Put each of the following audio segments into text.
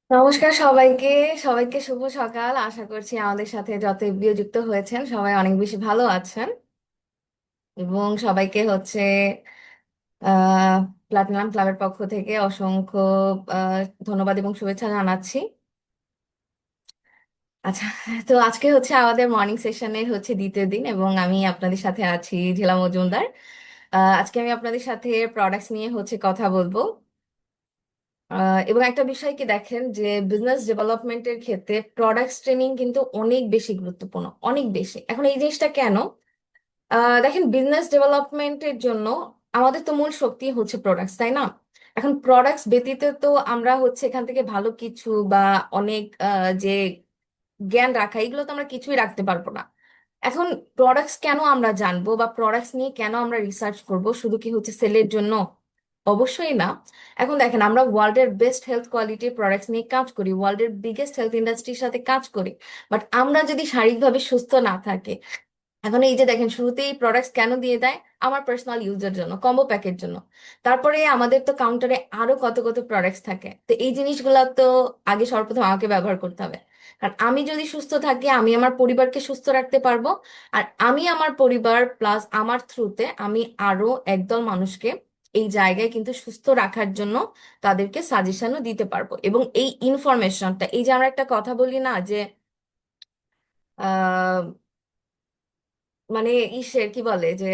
নমস্কার সবাইকে। সবাইকে শুভ সকাল। আশা করছি আমাদের সাথে যত যুক্ত হয়েছেন সবাই অনেক বেশি ভালো আছেন এবং সবাইকে আহ প্লাটিনাম ক্লাবের পক্ষ থেকে অসংখ্য ধন্যবাদ এবং শুভেচ্ছা জানাচ্ছি। আচ্ছা, তো আজকে আমাদের মর্নিং সেশনের দ্বিতীয় দিন এবং আমি আপনাদের সাথে আছি ঝিলা মজুমদার। আজকে আমি আপনাদের সাথে প্রোডাক্টস নিয়ে কথা বলবো। এবং একটা বিষয় কি দেখেন যে বিজনেস ডেভেলপমেন্টের ক্ষেত্রে প্রোডাক্টস ট্রেনিং কিন্তু অনেক বেশি গুরুত্বপূর্ণ, অনেক বেশি। এখন এই জিনিসটা কেন? দেখেন, বিজনেস ডেভেলপমেন্টের জন্য আমাদের তো মূল শক্তি হচ্ছে প্রোডাক্টস, তাই না? এখন প্রোডাক্টস ব্যতীত তো আমরা এখান থেকে ভালো কিছু বা অনেক যে জ্ঞান রাখা, এগুলো তো আমরা কিছুই রাখতে পারবো না। এখন প্রোডাক্টস কেন আমরা জানবো বা প্রোডাক্টস নিয়ে কেন আমরা রিসার্চ করব? শুধু কি সেলের জন্য? অবশ্যই না। এখন দেখেন, আমরা ওয়ার্ল্ডের বেস্ট হেলথ কোয়ালিটির প্রোডাক্টস নিয়ে কাজ করি, ওয়ার্ল্ডের বিগেস্ট হেলথ ইন্ডাস্ট্রির সাথে কাজ করি, বাট আমরা যদি শারীরিকভাবে সুস্থ না থাকি। এখন এই যে দেখেন, শুরুতেই প্রোডাক্টস কেন দিয়ে দেয়? আমার পার্সোনাল ইউজের জন্য, কম্বো প্যাকের জন্য। তারপরে আমাদের তো কাউন্টারে আরো কত কত প্রোডাক্টস থাকে, তো এই জিনিসগুলো তো আগে সর্বপ্রথম আমাকে ব্যবহার করতে হবে। কারণ আমি যদি সুস্থ থাকি, আমি আমার পরিবারকে সুস্থ রাখতে পারবো। আর আমি আমার পরিবার প্লাস আমার থ্রুতে আমি আরো একদল মানুষকে এই জায়গায় কিন্তু সুস্থ রাখার জন্য তাদেরকে সাজেশনও দিতে পারবো। এবং এই ইনফরমেশনটা, এই যে আমরা একটা কথা বলি না যে আহ মানে ইসের কি বলে যে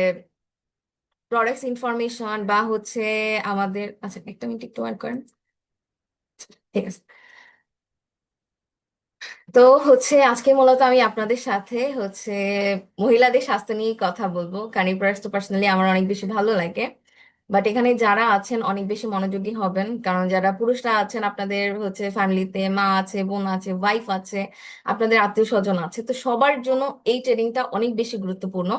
প্রোডাক্টস ইনফরমেশন বা আমাদের, আচ্ছা একটা মিনিট একটু ওয়েট করেন। ঠিক আছে। তো আজকে মূলত আমি আপনাদের সাথে মহিলাদের স্বাস্থ্য নিয়ে কথা বলবো, কারণ এই প্রোডাক্টস তো পার্সোনালি আমার অনেক বেশি ভালো লাগে। বাট এখানে যারা আছেন অনেক বেশি মনোযোগী হবেন, কারণ যারা পুরুষরা আছেন আপনাদের ফ্যামিলিতে মা আছে, বোন আছে, ওয়াইফ আছে, আপনাদের আত্মীয় স্বজন আছে, তো সবার জন্য এই ট্রেনিংটা অনেক বেশি গুরুত্বপূর্ণ।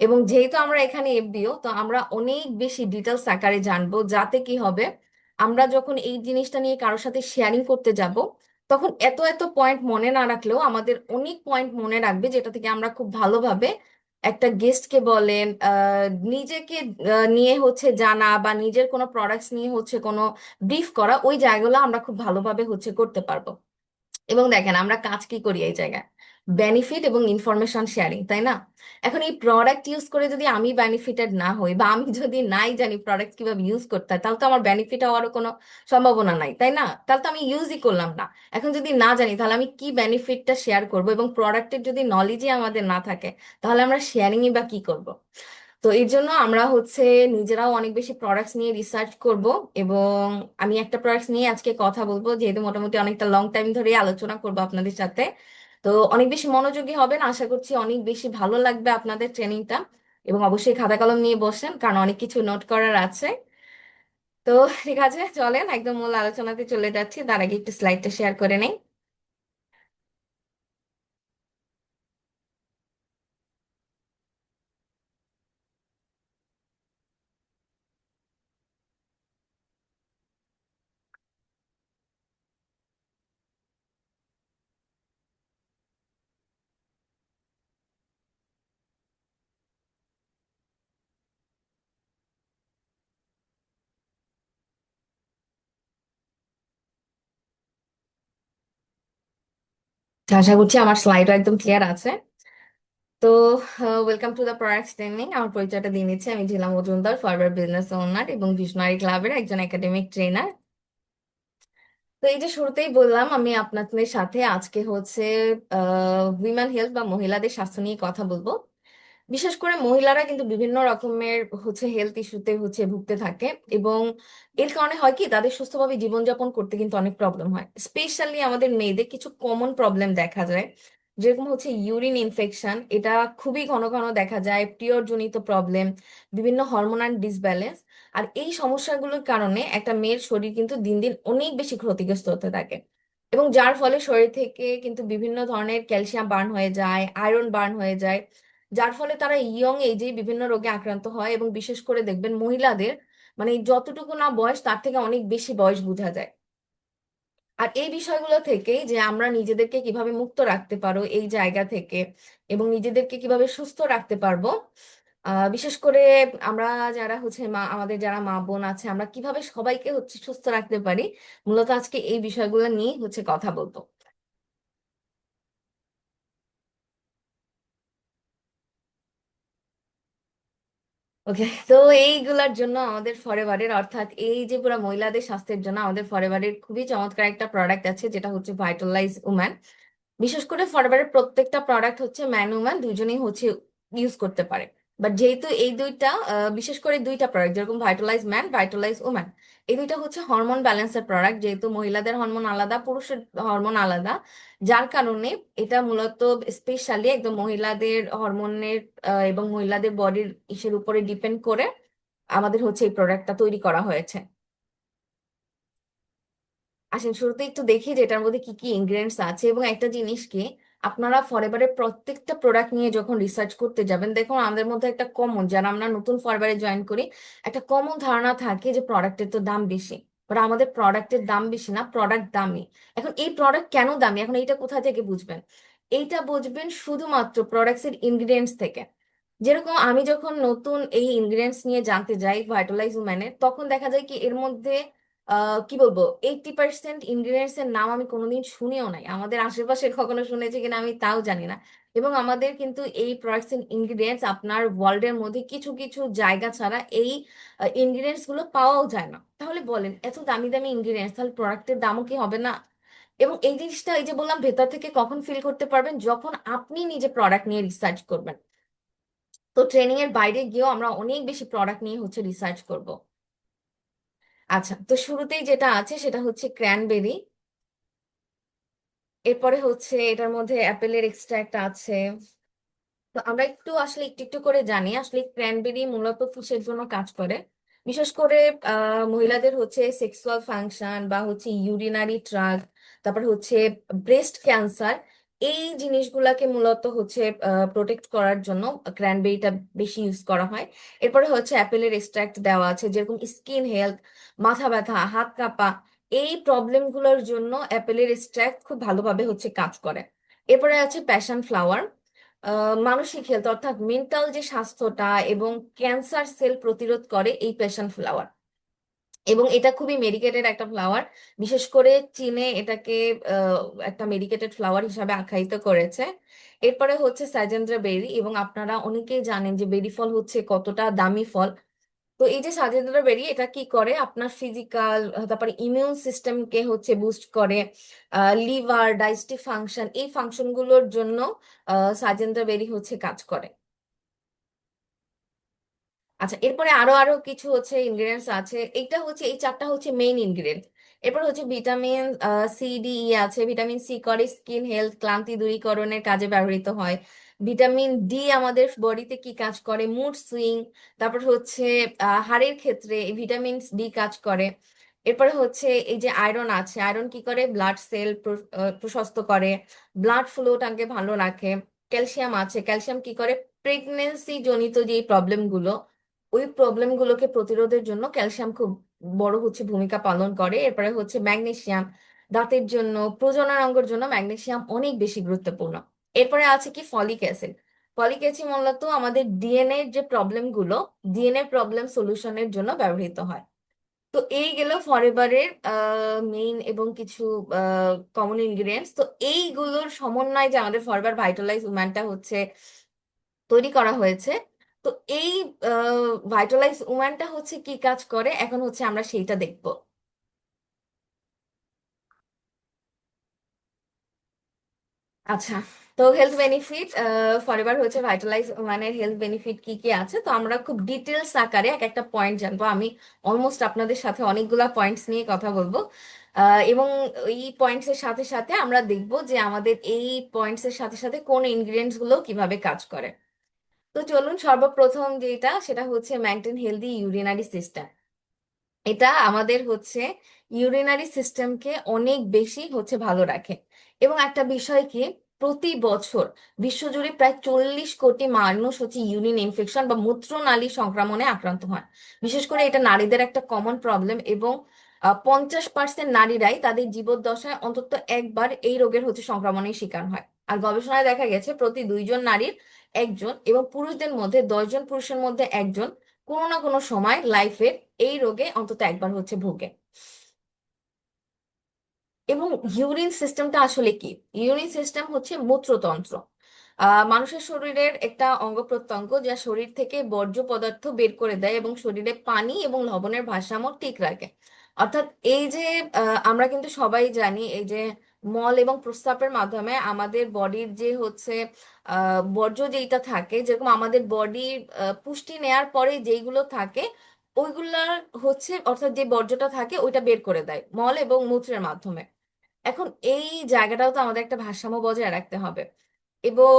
এবং যেহেতু আমরা এখানে এফবিও, তো আমরা অনেক বেশি ডিটেলস আকারে জানবো, যাতে কি হবে, আমরা যখন এই জিনিসটা নিয়ে কারোর সাথে শেয়ারিং করতে যাব, তখন এত এত পয়েন্ট মনে না রাখলেও আমাদের অনেক পয়েন্ট মনে রাখবে, যেটা থেকে আমরা খুব ভালোভাবে একটা গেস্টকে বলেন, নিজেকে নিয়ে জানা বা নিজের কোনো প্রোডাক্টস নিয়ে কোনো ব্রিফ করা, ওই জায়গাগুলো আমরা খুব ভালোভাবে করতে পারবো। এবং দেখেন, আমরা কাজ কি করি এই জায়গায়? বেনিফিট এবং ইনফরমেশন শেয়ারিং, তাই না? এখন এই প্রোডাক্ট ইউজ করে যদি আমি বেনিফিটেড না হই বা আমি যদি নাই জানি প্রোডাক্ট কিভাবে ইউজ করতে হয়, তাহলে তো আমার বেনিফিট হওয়ারও কোনো সম্ভাবনা নাই, তাই না? তাহলে তো আমি ইউজই করলাম না। এখন যদি না জানি, তাহলে আমি কি বেনিফিটটা শেয়ার করব? এবং প্রোডাক্টের যদি নলেজই আমাদের না থাকে, তাহলে আমরা শেয়ারিংই বা কি করব? তো এর জন্য আমরা নিজেরাও অনেক বেশি প্রোডাক্টস নিয়ে রিসার্চ করব। এবং আমি একটা প্রোডাক্টস নিয়ে আজকে কথা বলবো, যেহেতু মোটামুটি অনেকটা লং টাইম ধরে আলোচনা করবো আপনাদের সাথে। তো অনেক বেশি মনোযোগী হবেন, আশা করছি অনেক বেশি ভালো লাগবে আপনাদের ট্রেনিংটা। এবং অবশ্যই খাতা কলম নিয়ে বসেন, কারণ অনেক কিছু নোট করার আছে। তো ঠিক আছে, চলেন একদম মূল আলোচনাতে চলে যাচ্ছি। তার আগে একটু স্লাইডটা শেয়ার করে নেই। তো আশা করছি আমার স্লাইডও একদম ক্লিয়ার আছে। তো welcome to the products training. আমার পরিচয়টা দিয়ে নিচ্ছি, আমি ঝিলা মজুমদার, ফরওয়ার্ড বিজনেস ওনার এবং ভিশনারি ক্লাবের একজন একাডেমিক ট্রেনার। তো এই যে শুরুতেই বললাম, আমি আপনাদের সাথে আজকে উইমেন হেলথ বা মহিলাদের স্বাস্থ্য নিয়ে কথা বলবো। বিশেষ করে মহিলারা কিন্তু বিভিন্ন রকমের হেলথ ইস্যুতে ভুগতে থাকে। এবং এর কারণে হয় কি, তাদের সুস্থভাবে জীবনযাপন করতে কিন্তু অনেক প্রবলেম হয়। স্পেশালি আমাদের মেয়েদের কিছু কমন প্রবলেম দেখা যায়, যেরকম ইউরিন ইনফেকশন, এটা খুবই ঘন ঘন দেখা যায়, পিরিয়ড জনিত প্রবলেম, বিভিন্ন হরমোনাল ডিসব্যালেন্স। আর এই সমস্যাগুলোর কারণে একটা মেয়ের শরীর কিন্তু দিন দিন অনেক বেশি ক্ষতিগ্রস্ত হতে থাকে। এবং যার ফলে শরীর থেকে কিন্তু বিভিন্ন ধরনের ক্যালসিয়াম বার্ন হয়ে যায়, আয়রন বার্ন হয়ে যায়, যার ফলে তারা ইয়ং এজে বিভিন্ন রোগে আক্রান্ত হয়। এবং বিশেষ করে দেখবেন মহিলাদের, মানে যতটুকু না বয়স, তার থেকে অনেক বেশি বয়স বোঝা যায়। আর এই বিষয়গুলো থেকে যে আমরা নিজেদেরকে কিভাবে মুক্ত রাখতে পারো এই জায়গা থেকে, এবং নিজেদেরকে কিভাবে সুস্থ রাখতে পারবো, বিশেষ করে আমরা যারা হচ্ছে মা, আমাদের যারা মা বোন আছে, আমরা কিভাবে সবাইকে হচ্ছে সুস্থ রাখতে পারি, মূলত আজকে এই বিষয়গুলো নিয়ে হচ্ছে কথা বলবো। ওকে, তো এইগুলার জন্য আমাদের ফরএভারের, অর্থাৎ এই যে পুরো মহিলাদের স্বাস্থ্যের জন্য আমাদের ফরএভারের খুবই চমৎকার একটা প্রোডাক্ট আছে, যেটা হচ্ছে ভাইটালাইজ উম্যান। বিশেষ করে ফরএভারের প্রত্যেকটা প্রোডাক্ট হচ্ছে ম্যান উম্যান দুজনেই হচ্ছে ইউজ করতে পারে। বাট যেহেতু এই দুইটা বিশেষ করে দুইটা প্রোডাক্ট, যেরকম ভাইটালাইজ ম্যান, ভাইটালাইজ উম্যান, এই দুইটা হচ্ছে হরমোন ব্যালেন্সের প্রোডাক্ট, যেহেতু মহিলাদের হরমোন আলাদা, পুরুষের হরমোন আলাদা, যার কারণে এটা মূলত স্পেশালি একদম মহিলাদের হরমোনের এবং মহিলাদের বডির ইসের উপরে ডিপেন্ড করে আমাদের হচ্ছে এই প্রোডাক্টটা তৈরি করা হয়েছে। আসেন শুরুতে একটু দেখি যে এটার মধ্যে কি কি ইনগ্রেডিয়েন্টস আছে। এবং একটা জিনিস কি, আপনারা ফরএভারের প্রত্যেকটা প্রোডাক্ট নিয়ে যখন রিসার্চ করতে যাবেন, দেখুন আমাদের মধ্যে একটা কমন, যারা আমরা নতুন ফরএভারে জয়েন করি, একটা কমন ধারণা থাকে যে প্রোডাক্টের তো দাম বেশি। বাট আমাদের প্রোডাক্টের দাম বেশি না, প্রোডাক্ট দামি। এখন এই প্রোডাক্ট কেন দামি, এখন এইটা কোথা থেকে বুঝবেন? এইটা বুঝবেন শুধুমাত্র প্রোডাক্টস এর ইনগ্রিডিয়েন্টস থেকে। যেরকম আমি যখন নতুন এই ইনগ্রিডিয়েন্টস নিয়ে জানতে যাই ভাইটালাইজ উম্যানের, তখন দেখা যায় কি এর মধ্যে কি বলবো, 80% ইনগ্রিডিয়েন্টস এর নাম আমি কোনোদিন শুনিও নাই, আমাদের আশেপাশে কখনো শুনেছি কিনা আমি তাও জানি না। এবং আমাদের কিন্তু এই প্রোডাক্টস এর ইনগ্রিডিয়েন্টস আপনার ওয়ার্ল্ডের মধ্যে কিছু কিছু জায়গা ছাড়া এই ইনগ্রিডিয়েন্টস গুলো পাওয়াও যায় না। তাহলে বলেন, এত দামি দামি ইনগ্রিডিয়েন্টস, তাহলে প্রোডাক্টের দামও কি হবে না? এবং এই জিনিসটা, এই যে বললাম, ভেতর থেকে কখন ফিল করতে পারবেন, যখন আপনি নিজে প্রোডাক্ট নিয়ে রিসার্চ করবেন। তো ট্রেনিং এর বাইরে গিয়েও আমরা অনেক বেশি প্রোডাক্ট নিয়ে হচ্ছে রিসার্চ করব। আচ্ছা, তো শুরুতেই যেটা আছে সেটা হচ্ছে ক্র্যানবেরি। এরপরে হচ্ছে এটার মধ্যে অ্যাপেলের এক্সট্রাক্ট আছে। তো আমরা একটু আসলে একটু একটু করে জানি আসলে ক্র্যানবেরি মূলত কিসের জন্য কাজ করে। বিশেষ করে মহিলাদের হচ্ছে সেক্সুয়াল ফাংশন বা হচ্ছে ইউরিনারি ট্রাক্ট, তারপর হচ্ছে ব্রেস্ট ক্যান্সার, এই জিনিসগুলাকে মূলত হচ্ছে প্রোটেক্ট করার জন্য ক্র্যানবেরিটা বেশি ইউজ করা হয়। এরপরে হচ্ছে অ্যাপেলের এক্সট্রাক্ট দেওয়া আছে, যেরকম স্কিন হেলথ, মাথা ব্যথা, হাত কাঁপা, এই প্রবলেমগুলোর জন্য অ্যাপেলের এক্সট্রাক্ট খুব ভালোভাবে হচ্ছে কাজ করে। এরপরে আছে প্যাশন ফ্লাওয়ার, মানসিক হেলথ অর্থাৎ মেন্টাল যে স্বাস্থ্যটা এবং ক্যান্সার সেল প্রতিরোধ করে এই প্যাশন ফ্লাওয়ার। এবং এটা খুবই মেডিকেটেড একটা ফ্লাওয়ার, বিশেষ করে চীনে এটাকে আহ, একটা মেডিকেটেড ফ্লাওয়ার হিসাবে আখ্যায়িত করেছে। এরপরে হচ্ছে সাজেন্দ্রা বেরি, এবং আপনারা অনেকেই জানেন যে বেরি ফল হচ্ছে কতটা দামি ফল। তো এই যে সাজেন্দ্রা বেরি, এটা কি করে, আপনার ফিজিক্যাল, তারপরে ইমিউন সিস্টেমকে হচ্ছে বুস্ট করে, লিভার ডাইজেস্টিভ ফাংশন, এই ফাংশনগুলোর জন্য সাজেন্দ্রা বেরি হচ্ছে কাজ করে। আচ্ছা, এরপরে আরো আরো কিছু হচ্ছে ইনগ্রেডিয়েন্টস আছে, এইটা হচ্ছে এই চারটা হচ্ছে মেইন ইনগ্রেডিয়েন্ট। এরপর হচ্ছে ভিটামিন সি ডি ই আছে। ভিটামিন সি করে স্কিন হেলথ, ক্লান্তি দূরীকরণের কাজে ব্যবহৃত হয়। ভিটামিন ডি আমাদের বডিতে কি কাজ করে, মুড সুইং। তারপর হচ্ছে হাড়ের ক্ষেত্রে এই ভিটামিন ডি কাজ করে। এরপরে হচ্ছে এই যে আয়রন আছে, আয়রন কি করে, ব্লাড সেল প্রশস্ত করে, ব্লাড ফ্লোটাকে ভালো রাখে। ক্যালসিয়াম আছে, ক্যালসিয়াম কি করে, প্রেগনেন্সি জনিত যে প্রবলেম গুলো, ওই প্রবলেম গুলোকে প্রতিরোধের জন্য ক্যালসিয়াম খুব বড় হচ্ছে ভূমিকা পালন করে। এরপরে হচ্ছে ম্যাগনেসিয়াম, দাঁতের জন্য, প্রজনন অঙ্গের জন্য ম্যাগনেসিয়াম অনেক বেশি গুরুত্বপূর্ণ। এরপরে আছে কি, ফলিক অ্যাসিড। ফলিক অ্যাসিড মূলত আমাদের ডিএনএ যে প্রবলেম গুলো, ডিএনএ প্রবলেম সলিউশনের জন্য ব্যবহৃত হয়। তো এই গেল ফরএভারের মেইন এবং কিছু কমন ইনগ্রিডিয়েন্টস। তো এইগুলোর সমন্বয়ে যে আমাদের ফরএভার ভাইটালাইজ উম্যানটা হচ্ছে তৈরি করা হয়েছে। তো এই ভাইটালাইজ উম্যানটা হচ্ছে কি কাজ করে, এখন হচ্ছে আমরা সেইটা দেখব। আচ্ছা, তো হেলথ বেনিফিট, ফরএভার হচ্ছে ভাইটালাইজ উম্যানের হেলথ বেনিফিট কি কি আছে, তো আমরা খুব ডিটেলস আকারে এক একটা পয়েন্ট জানবো। আমি অলমোস্ট আপনাদের সাথে অনেকগুলা পয়েন্টস নিয়ে কথা বলবো, এবং এই পয়েন্টস এর সাথে সাথে আমরা দেখব যে আমাদের এই পয়েন্টস এর সাথে সাথে কোন ইনগ্রিডিয়েন্টস গুলো কিভাবে কাজ করে। তো চলুন, সর্বপ্রথম যেটা সেটা হচ্ছে মেনটেন হেলদি ইউরিনারি সিস্টেম। এটা আমাদের হচ্ছে ইউরিনারি সিস্টেমকে অনেক বেশি হচ্ছে ভালো রাখে। এবং একটা বিষয় কি, প্রতি বছর বিশ্বজুড়ে প্রায় 40 কোটি মানুষ হচ্ছে ইউরিন ইনফেকশন বা মূত্রনালী সংক্রমণে আক্রান্ত হয়। বিশেষ করে এটা নারীদের একটা কমন প্রবলেম, এবং 50% নারীরাই তাদের জীবদ্দশায় অন্তত একবার এই রোগের হচ্ছে সংক্রমণের শিকার হয়। আর গবেষণায় দেখা গেছে প্রতি 2 জন নারীর একজন এবং পুরুষদের মধ্যে 10 জন পুরুষের মধ্যে একজন কোনো না কোনো সময় লাইফের এই রোগে অন্তত একবার হচ্ছে ভোগে। এবং ইউরিন সিস্টেমটা আসলে কি? ইউরিন সিস্টেম হচ্ছে মূত্রতন্ত্র, মানুষের শরীরের একটা অঙ্গ প্রত্যঙ্গ যা শরীর থেকে বর্জ্য পদার্থ বের করে দেয় এবং শরীরে পানি এবং লবণের ভারসাম্য ঠিক রাখে। অর্থাৎ এই যে আমরা কিন্তু সবাই জানি এই যে মল এবং প্রস্রাবের মাধ্যমে আমাদের বডির যে হচ্ছে বর্জ্য যেইটা থাকে, যেরকম আমাদের বডির পুষ্টি নেয়ার পরে যেইগুলো থাকে ওইগুলা হচ্ছে, অর্থাৎ যে বর্জ্যটা থাকে ওইটা বের করে দেয় মল এবং মূত্রের মাধ্যমে। এখন এই জায়গাটাও তো আমাদের একটা ভারসাম্য বজায় রাখতে হবে। এবং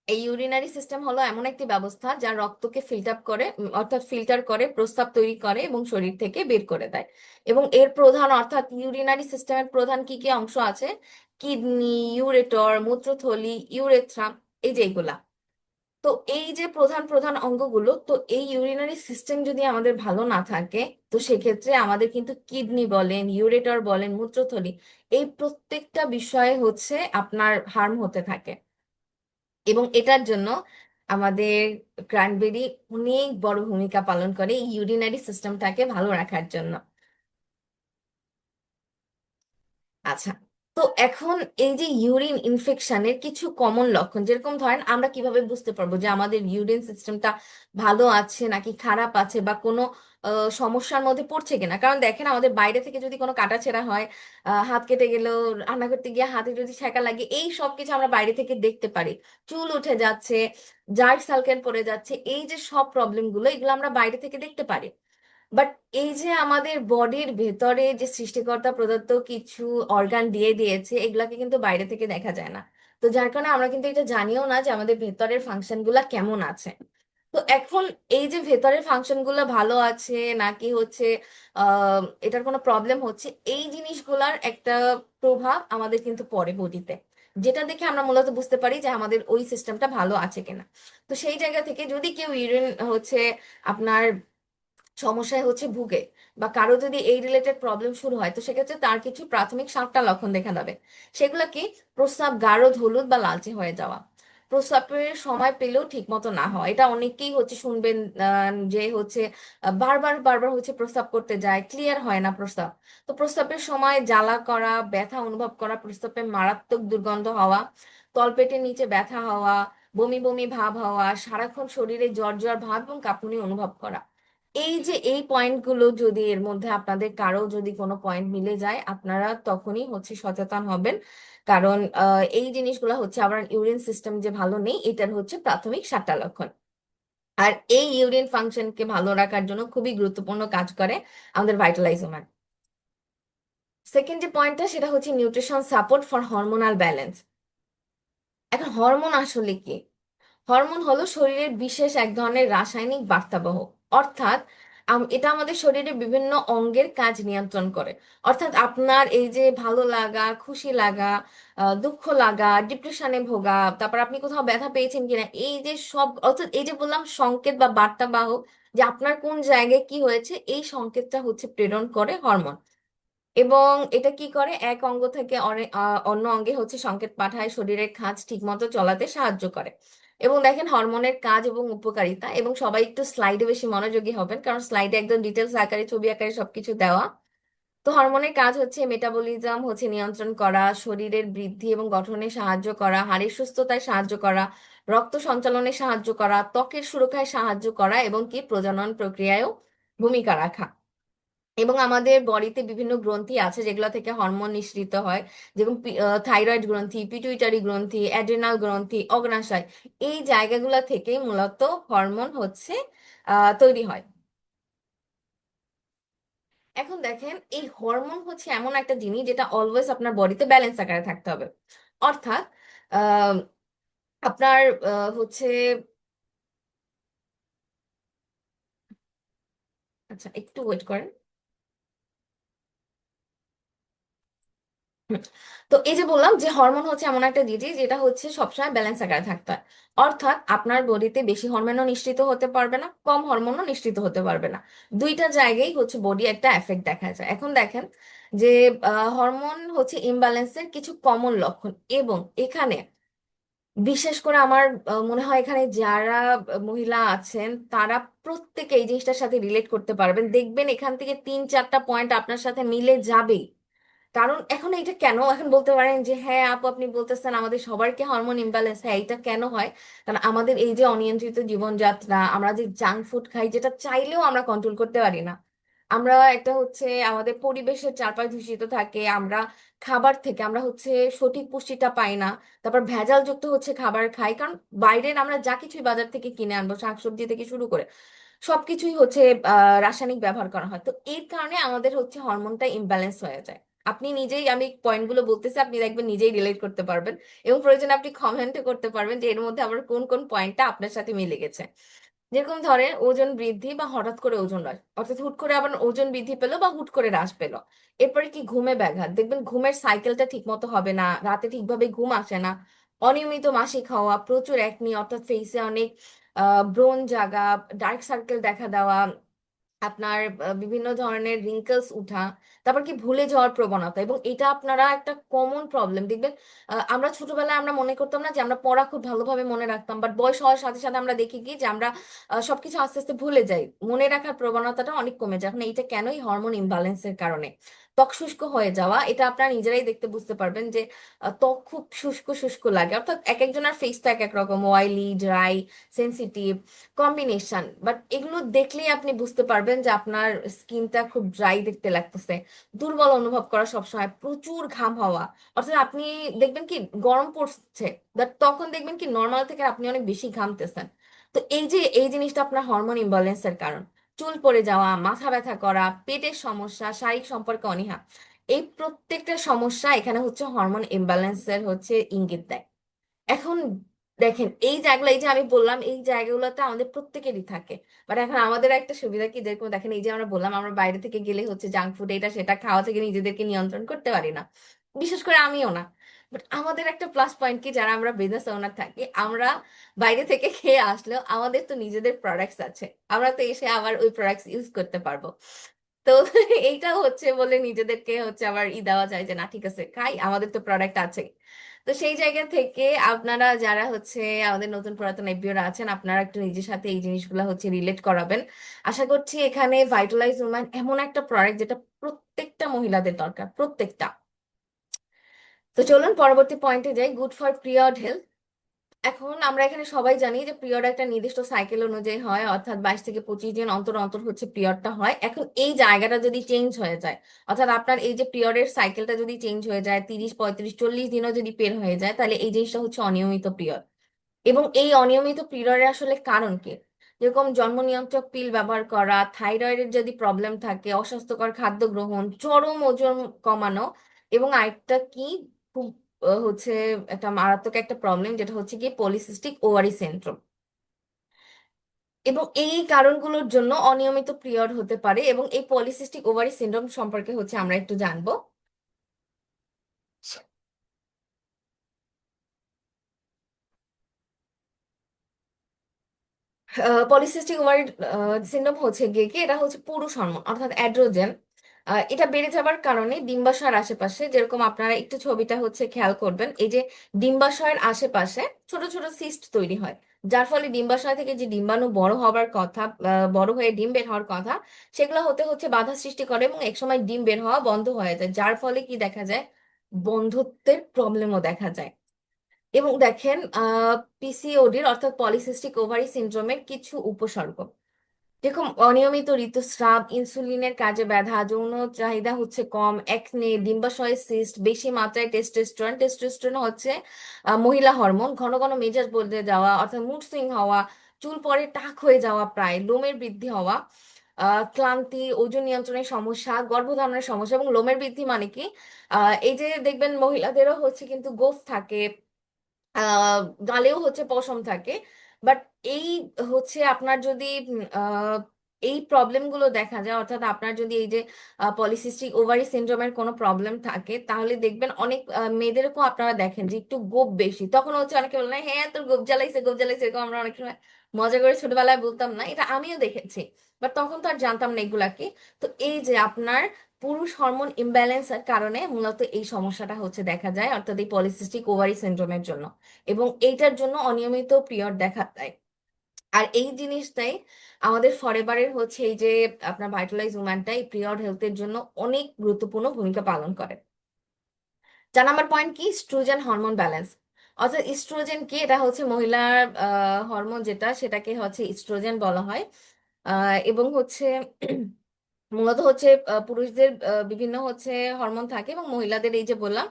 এই ইউরিনারি সিস্টেম হলো এমন একটি ব্যবস্থা যা রক্তকে ফিল্টার করে, অর্থাৎ ফিল্টার করে প্রস্রাব তৈরি করে এবং শরীর থেকে বের করে দেয়। এবং এর প্রধান, অর্থাৎ ইউরিনারি সিস্টেমের প্রধান কি কি অংশ আছে: কিডনি, ইউরেটর, মূত্রথলি, ইউরেথ্রা, এই যে এইগুলা। তো এই যে প্রধান প্রধান অঙ্গগুলো, তো এই ইউরিনারি সিস্টেম যদি আমাদের ভালো না থাকে, তো সেক্ষেত্রে আমাদের কিন্তু কিডনি বলেন, ইউরেটর বলেন, মূত্রথলি, এই প্রত্যেকটা বিষয়ে হচ্ছে আপনার হার্ম হতে থাকে। এবং এটার জন্য আমাদের ক্রানবেরি অনেক বড় ভূমিকা পালন করে এই ইউরিনারি সিস্টেমটাকে ভালো রাখার জন্য। আচ্ছা, তো এখন এই যে ইউরিন ইনফেকশনের কিছু কমন লক্ষণ, যেরকম ধরেন আমরা কিভাবে বুঝতে পারবো যে আমাদের ইউরিন সিস্টেমটা ভালো আছে নাকি খারাপ আছে বা কোনো সমস্যার মধ্যে পড়ছে কিনা? কারণ দেখেন আমাদের বাইরে থেকে যদি কোনো কাটাছেঁড়া হয়, হাত কেটে গেল, রান্না করতে গিয়ে হাতে যদি ছ্যাঁকা লাগে, এই সব কিছু আমরা বাইরে থেকে দেখতে পারি। চুল উঠে যাচ্ছে, ডার্ক সার্কেল পড়ে যাচ্ছে, এই যে সব প্রবলেম গুলো, এগুলো আমরা বাইরে থেকে দেখতে পারি। বাট এই যে আমাদের বডির ভেতরে যে সৃষ্টিকর্তা প্রদত্ত কিছু অর্গান দিয়ে দিয়েছে, এগুলাকে কিন্তু বাইরে থেকে দেখা যায় না। তো যার কারণে আমরা কিন্তু এটা জানিও না যে আমাদের ভেতরের ফাংশন গুলা কেমন আছে। তো এখন এই যে ভেতরের ফাংশন গুলা ভালো আছে নাকি হচ্ছে এটার কোনো প্রবলেম হচ্ছে, এই জিনিসগুলার একটা প্রভাব আমাদের কিন্তু পড়ে বডিতে, যেটা দেখে আমরা মূলত বুঝতে পারি যে আমাদের ওই সিস্টেমটা ভালো আছে কিনা। তো সেই জায়গা থেকে যদি কেউ ইউরিন হচ্ছে আপনার সমস্যায় হচ্ছে ভুগে, বা কারো যদি এই রিলেটেড প্রবলেম শুরু হয়, তো সেক্ষেত্রে তার কিছু প্রাথমিক 7টা লক্ষণ দেখা যাবে। সেগুলো কি: প্রস্রাব গাঢ় হলুদ বা লালচে হয়ে যাওয়া, প্রস্রাবের সময় পেলেও ঠিক মতো না হয়, এটা অনেকেই হচ্ছে শুনবেন যে হচ্ছে বারবার বারবার হচ্ছে প্রস্রাব করতে যায়, ক্লিয়ার হয় না প্রস্রাব। তো প্রস্রাবের সময় জ্বালা করা, ব্যথা অনুভব করা, প্রস্রাবে মারাত্মক দুর্গন্ধ হওয়া, তলপেটের নিচে ব্যথা হওয়া, বমি বমি ভাব হওয়া, সারাক্ষণ শরীরে জ্বর জ্বর ভাব এবং কাঁপুনি অনুভব করা। এই যে এই পয়েন্টগুলো যদি এর মধ্যে আপনাদের কারো যদি কোনো পয়েন্ট মিলে যায়, আপনারা তখনই হচ্ছে সচেতন হবেন। কারণ এই জিনিসগুলো হচ্ছে আবার ইউরিন সিস্টেম যে ভালো নেই, এটার হচ্ছে প্রাথমিক 7টা লক্ষণ। আর এই ইউরিন ফাংশনকে ভালো রাখার জন্য খুবই গুরুত্বপূর্ণ কাজ করে আমাদের ভাইটালাইজোমার। সেকেন্ড যে পয়েন্টটা, সেটা হচ্ছে nutrition support for hormonal balance. এখন হরমোন আসলে কি? হরমোন হলো শরীরের বিশেষ এক ধরনের রাসায়নিক বার্তাবহ। অর্থাৎ এটা আমাদের শরীরের বিভিন্ন অঙ্গের কাজ নিয়ন্ত্রণ করে। অর্থাৎ আপনার এই যে ভালো লাগা, খুশি লাগা, দুঃখ লাগা, ডিপ্রেশনে ভোগা, তারপর আপনি কোথাও ব্যথা পেয়েছেন কিনা, এই যে সব, অর্থাৎ এই যে বললাম সংকেত বা বার্তাবাহক, যে আপনার কোন জায়গায় কি হয়েছে, এই সংকেতটা হচ্ছে প্রেরণ করে হরমোন। এবং এটা কি করে, এক অঙ্গ থেকে অন্য অঙ্গে হচ্ছে সংকেত পাঠায়, শরীরের কাজ ঠিকমতো চলাতে সাহায্য করে। এবং দেখেন হরমোনের কাজ এবং উপকারিতা, এবং সবাই একটু স্লাইডে বেশি মনোযোগী হবেন কারণ স্লাইডে একদম ডিটেলস আকারে ছবি আকারে সবকিছু দেওয়া। তো হরমোনের কাজ হচ্ছে মেটাবলিজম হচ্ছে নিয়ন্ত্রণ করা, শরীরের বৃদ্ধি এবং গঠনে সাহায্য করা, হাড়ের সুস্থতায় সাহায্য করা, রক্ত সঞ্চালনে সাহায্য করা, ত্বকের সুরক্ষায় সাহায্য করা, এবং কি প্রজনন প্রক্রিয়ায়ও ভূমিকা রাখা। এবং আমাদের বডিতে বিভিন্ন গ্রন্থি আছে যেগুলো থেকে হরমোন নিঃসৃত হয়, যেমন থাইরয়েড গ্রন্থি, পিটুইটারি গ্রন্থি, অ্যাড্রিনাল গ্রন্থি, অগ্নাশয়, এই জায়গাগুলো থেকে মূলত হরমোন হচ্ছে তৈরি হয়। এখন দেখেন এই হরমোন হচ্ছে এমন একটা জিনিস যেটা অলওয়েজ আপনার বডিতে ব্যালেন্স আকারে থাকতে হবে। অর্থাৎ আহ, আপনার হচ্ছে, আচ্ছা একটু ওয়েট করেন। হুম। তো এই যে বললাম যে হরমোন হচ্ছে এমন একটা জিনিস যেটা হচ্ছে সবসময় ব্যালেন্স আকারে থাকতে হয়। অর্থাৎ আপনার বডিতে বেশি হরমোনও নিঃসৃত হতে পারবে না, কম হরমোনও নিঃসৃত হতে পারবে না। দুইটা জায়গায় হচ্ছে বডি একটা এফেক্ট দেখা যায়। এখন দেখেন যে হরমোন হচ্ছে ইমব্যালেন্সের কিছু কমন লক্ষণ, এবং এখানে বিশেষ করে আমার মনে হয় এখানে যারা মহিলা আছেন তারা প্রত্যেকে এই জিনিসটার সাথে রিলেট করতে পারবেন, দেখবেন এখান থেকে 3-4টা পয়েন্ট আপনার সাথে মিলে যাবেই। কারণ এখন এটা কেন, এখন বলতে পারেন যে হ্যাঁ আপু আপনি বলতেছেন আমাদের সবার কি হরমোন ইমব্যালেন্স, হ্যাঁ এটা কেন হয়? কারণ আমাদের এই যে অনিয়ন্ত্রিত জীবনযাত্রা, আমরা যে জাঙ্ক ফুড খাই যেটা চাইলেও আমরা কন্ট্রোল করতে পারি না। আমরা একটা হচ্ছে আমাদের পরিবেশের চারপাশ দূষিত থাকে, আমরা খাবার থেকে আমরা হচ্ছে সঠিক পুষ্টিটা পাই না। তারপর ভেজাল যুক্ত হচ্ছে খাবার খাই, কারণ বাইরের আমরা যা কিছুই বাজার থেকে কিনে আনবো শাকসবজি থেকে শুরু করে সবকিছুই হচ্ছে রাসায়নিক ব্যবহার করা হয়, তো এর কারণে আমাদের হচ্ছে হরমোনটা ইমব্যালেন্স হয়ে যায়। আপনি নিজেই, আমি পয়েন্টগুলো বলতেছি আপনি দেখবেন নিজেই রিলেট করতে পারবেন, এবং প্রয়োজনে আপনি কমেন্টে করতে পারবেন যে এর মধ্যে আবার কোন কোন পয়েন্টটা আপনার সাথে মিলে গেছে। যেরকম ধরেন ওজন বৃদ্ধি বা হঠাৎ করে ওজন হ্রাস, অর্থাৎ হুট করে আবার ওজন বৃদ্ধি পেলো বা হুট করে হ্রাস পেলো। এরপরে কি ঘুমে ব্যাঘাত, দেখবেন ঘুমের সাইকেলটা ঠিক মতো হবে না, রাতে ঠিকভাবে ঘুম আসে না, অনিয়মিত মাসিক হওয়া, প্রচুর একনি অর্থাৎ ফেসে অনেক ব্রণ জাগা, ডার্ক সার্কেল দেখা দেওয়া, আপনার বিভিন্ন ধরনের রিঙ্কেলস উঠা, তারপর কি ভুলে যাওয়ার প্রবণতা। এবং এটা আপনারা একটা কমন প্রবলেম দেখবেন। আমরা ছোটবেলায় আমরা মনে করতাম না যে আমরা পড়া খুব ভালোভাবে মনে রাখতাম, বাট বয়স হওয়ার সাথে সাথে আমরা দেখি কি যে আমরা সবকিছু আস্তে আস্তে ভুলে যাই, মনে রাখার প্রবণতাটা অনেক কমে যায়। এখন এইটা কেনই হরমোন ইমব্যালেন্সের কারণে। ত্বক শুষ্ক হয়ে যাওয়া, এটা আপনারা নিজেরাই দেখতে বুঝতে পারবেন যে ত্বক খুব শুষ্ক শুষ্ক লাগে, অর্থাৎ এক একজনের ফেস তো এক এক রকম, oily, dry, sensitive combination, but এগুলো দেখলেই আপনি বুঝতে পারবেন যে আপনার স্কিনটা খুব ড্রাই দেখতে লাগতেছে, দুর্বল অনুভব করা, সবসময় প্রচুর ঘাম হওয়া, অর্থাৎ আপনি দেখবেন কি গরম পড়ছে, বাট তখন দেখবেন কি নর্মাল থেকে আপনি অনেক বেশি ঘামতেছেন। তো এই যে এই জিনিসটা আপনার হরমোন ইমব্যালেন্সের কারণ। চুল পড়ে যাওয়া, মাথা ব্যথা করা, পেটের সমস্যা, শারীরিক সম্পর্কে অনীহা, এই প্রত্যেকটা সমস্যা এখানে হচ্ছে হরমোন ইমব্যালেন্সের হচ্ছে ইঙ্গিত দেয়। এখন দেখেন এই জায়গাগুলো, এই যে আমি বললাম এই জায়গাগুলোতে আমাদের প্রত্যেকেরই থাকে, বাট এখন আমাদের একটা সুবিধা কি, যেরকম দেখেন এই যে আমরা বললাম আমরা বাইরে থেকে গেলে হচ্ছে জাঙ্ক ফুড এটা সেটা খাওয়া থেকে নিজেদেরকে নিয়ন্ত্রণ করতে পারি না, বিশেষ করে আমিও না। বাট আমাদের একটা প্লাস পয়েন্ট কি, যারা আমরা বিজনেস ওনার থাকি, আমরা বাইরে থেকে খেয়ে আসলেও আমাদের তো নিজেদের প্রোডাক্টস আছে, আমরা তো এসে আবার ওই প্রোডাক্টস ইউজ করতে পারবো। তো এইটা হচ্ছে বলে নিজেদেরকে হচ্ছে আবার দেওয়া যায় যে না ঠিক আছে খাই, আমাদের তো প্রোডাক্ট আছে। তো সেই জায়গা থেকে আপনারা যারা হচ্ছে আমাদের নতুন পুরাতন এফবিওরা আছেন, আপনারা একটু নিজের সাথে এই জিনিসগুলো হচ্ছে রিলেট করাবেন। আশা করছি এখানে ভাইটালাইজ উম্যান এমন একটা প্রোডাক্ট যেটা প্রত্যেকটা মহিলাদের দরকার, প্রত্যেকটা। তো চলুন পরবর্তী পয়েন্টে যাই, গুড ফর পিরিয়ড হেলথ। এখন আমরা এখানে সবাই জানি যে পিরিয়ড একটা নির্দিষ্ট সাইকেল অনুযায়ী হয়, অর্থাৎ 22 থেকে 25 দিন অন্তর অন্তর হচ্ছে পিরিয়ডটা হয়। এখন এই জায়গাটা যদি চেঞ্জ হয়ে যায়, অর্থাৎ আপনার এই যে পিরিয়ডের সাইকেলটা যদি চেঞ্জ হয়ে যায়, 30, 35, 40 দিনও যদি বের হয়ে যায়, তাহলে এই জিনিসটা হচ্ছে অনিয়মিত পিরিয়ড। এবং এই অনিয়মিত পিরিয়ডের আসলে কারণ কি, যেরকম জন্ম নিয়ন্ত্রক পিল ব্যবহার করা, থাইরয়েডের যদি প্রবলেম থাকে, অস্বাস্থ্যকর খাদ্য গ্রহণ, চরম ওজন কমানো, এবং আরেকটা কি খুব হচ্ছে একটা মারাত্মক একটা প্রবলেম যেটা হচ্ছে কি পলিসিস্টিক ওভারি সিনড্রোম। এবং এই কারণগুলোর জন্য অনিয়মিত পিরিয়ড হতে পারে, এবং এই পলিসিস্টিক ওভারি সিনড্রোম সম্পর্কে হচ্ছে আমরা একটু জানবো। পলিসিস্টিক ওভারি সিনড্রোম হচ্ছে গিয়ে কি, এটা হচ্ছে পুরুষ হরমোন অর্থাৎ অ্যাড্রোজেন, এটা বেড়ে যাবার কারণে ডিম্বাশয়ের আশেপাশে, যেরকম আপনারা একটু ছবিটা হচ্ছে খেয়াল করবেন, এই যে ডিম্বাশয়ের আশেপাশে ছোট ছোট সিস্ট তৈরি হয়, যার ফলে ডিম্বাশয় থেকে যে ডিম্বাণু বড় হবার কথা, বড় হয়ে ডিম বের হওয়ার কথা, সেগুলো হতে হচ্ছে বাধা সৃষ্টি করে, এবং একসময় ডিম বের হওয়া বন্ধ হয়ে যায়, যার ফলে কি দেখা যায়, বন্ধ্যত্বের প্রবলেমও দেখা যায়। এবং দেখেন পিসিওডির অর্থাৎ পলিসিস্টিক ওভারি সিনড্রোমের কিছু উপসর্গ, যেরকম অনিয়মিত ঋতুস্রাব, ইনসুলিনের কাজে ব্যাধা, যৌন চাহিদা হচ্ছে কম, একনে, ডিম্বাশয় সিস্ট, বেশি মাত্রায় টেস্টোস্টেরন, টেস্টোস্টেরন হচ্ছে মহিলা হরমোন, ঘন ঘন মেজাজ বদলে যাওয়া অর্থাৎ মুড সুইং হওয়া, চুল পরে টাক হয়ে যাওয়া, প্রায় লোমের বৃদ্ধি হওয়া, ক্লান্তি, ওজন নিয়ন্ত্রণের সমস্যা, গর্ভধারণের সমস্যা। এবং লোমের বৃদ্ধি মানে কি, এই যে দেখবেন মহিলাদেরও হচ্ছে কিন্তু গোফ থাকে, আহ গালেও হচ্ছে পশম থাকে, বাট এই হচ্ছে আপনার যদি এই প্রবলেম গুলো দেখা যায়, অর্থাৎ আপনার যদি এই যে পলিসিস্টিক ওভারি সিনড্রোমের কোনো প্রবলেম থাকে, তাহলে দেখবেন অনেক মেয়েদেরকেও আপনারা দেখেন যে একটু গোপ বেশি, তখন হচ্ছে অনেকে বলেন হ্যাঁ তোর গোপ জ্বালাইছে গোপ জ্বালাইছে, এরকম আমরা অনেক সময় মজা করে ছোটবেলায় বলতাম না, এটা আমিও দেখেছি, বাট তখন তো আর জানতাম না এগুলা কি। তো এই যে আপনার পুরুষ হরমোন ইমব্যালেন্সের কারণে মূলত এই সমস্যাটা হচ্ছে দেখা যায়, অর্থাৎ এই পলিসিস্টিক ওভারি সিনড্রোমের জন্য। এবং এইটার জন্য অনিয়মিত পিরিয়ড দেখা দেয়। আর এই জিনিসটাই আমাদের ফরেভারের হচ্ছে এই যে আপনার ভাইটালাইজ উম্যানটা এই পিরিয়ড হেলথের জন্য অনেক গুরুত্বপূর্ণ ভূমিকা পালন করে। 4 নম্বর পয়েন্ট কি, ইস্ট্রোজেন হরমোন ব্যালেন্স। অর্থাৎ ইস্ট্রোজেন কি, এটা হচ্ছে মহিলার হরমোন, যেটা সেটাকে হচ্ছে ইস্ট্রোজেন বলা হয়। এবং হচ্ছে মূলত হচ্ছে পুরুষদের বিভিন্ন হচ্ছে হরমোন থাকে, এবং মহিলাদের এই যে বললাম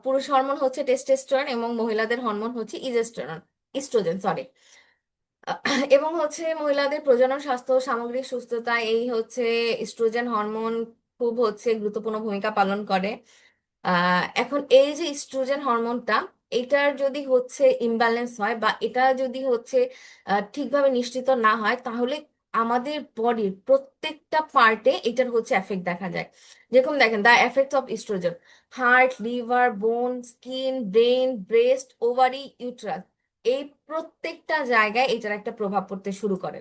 পুরুষ হরমোন হচ্ছে টেস্টোস্টেরন এবং মহিলাদের হরমোন হচ্ছে ইজেস্টেরন, ইস্ট্রোজেন সরি। এবং হচ্ছে মহিলাদের প্রজনন স্বাস্থ্য ও সামগ্রিক সুস্থতা এই হচ্ছে ইস্ট্রোজেন হরমোন খুব হচ্ছে গুরুত্বপূর্ণ ভূমিকা পালন করে। এখন এই যে ইস্ট্রোজেন হরমোনটা, এটার যদি হচ্ছে ইমব্যালেন্স হয় বা এটা যদি হচ্ছে ঠিকভাবে নিশ্চিত না হয়, তাহলে আমাদের বডির প্রত্যেকটা পার্টে এটার হচ্ছে এফেক্ট দেখা যায়। যেরকম দেখেন the effects of estrogen: heart, liver, bone, skin, brain, breast, ovary, uterus, এই প্রত্যেকটা জায়গায় এটার একটা প্রভাব পড়তে শুরু করে।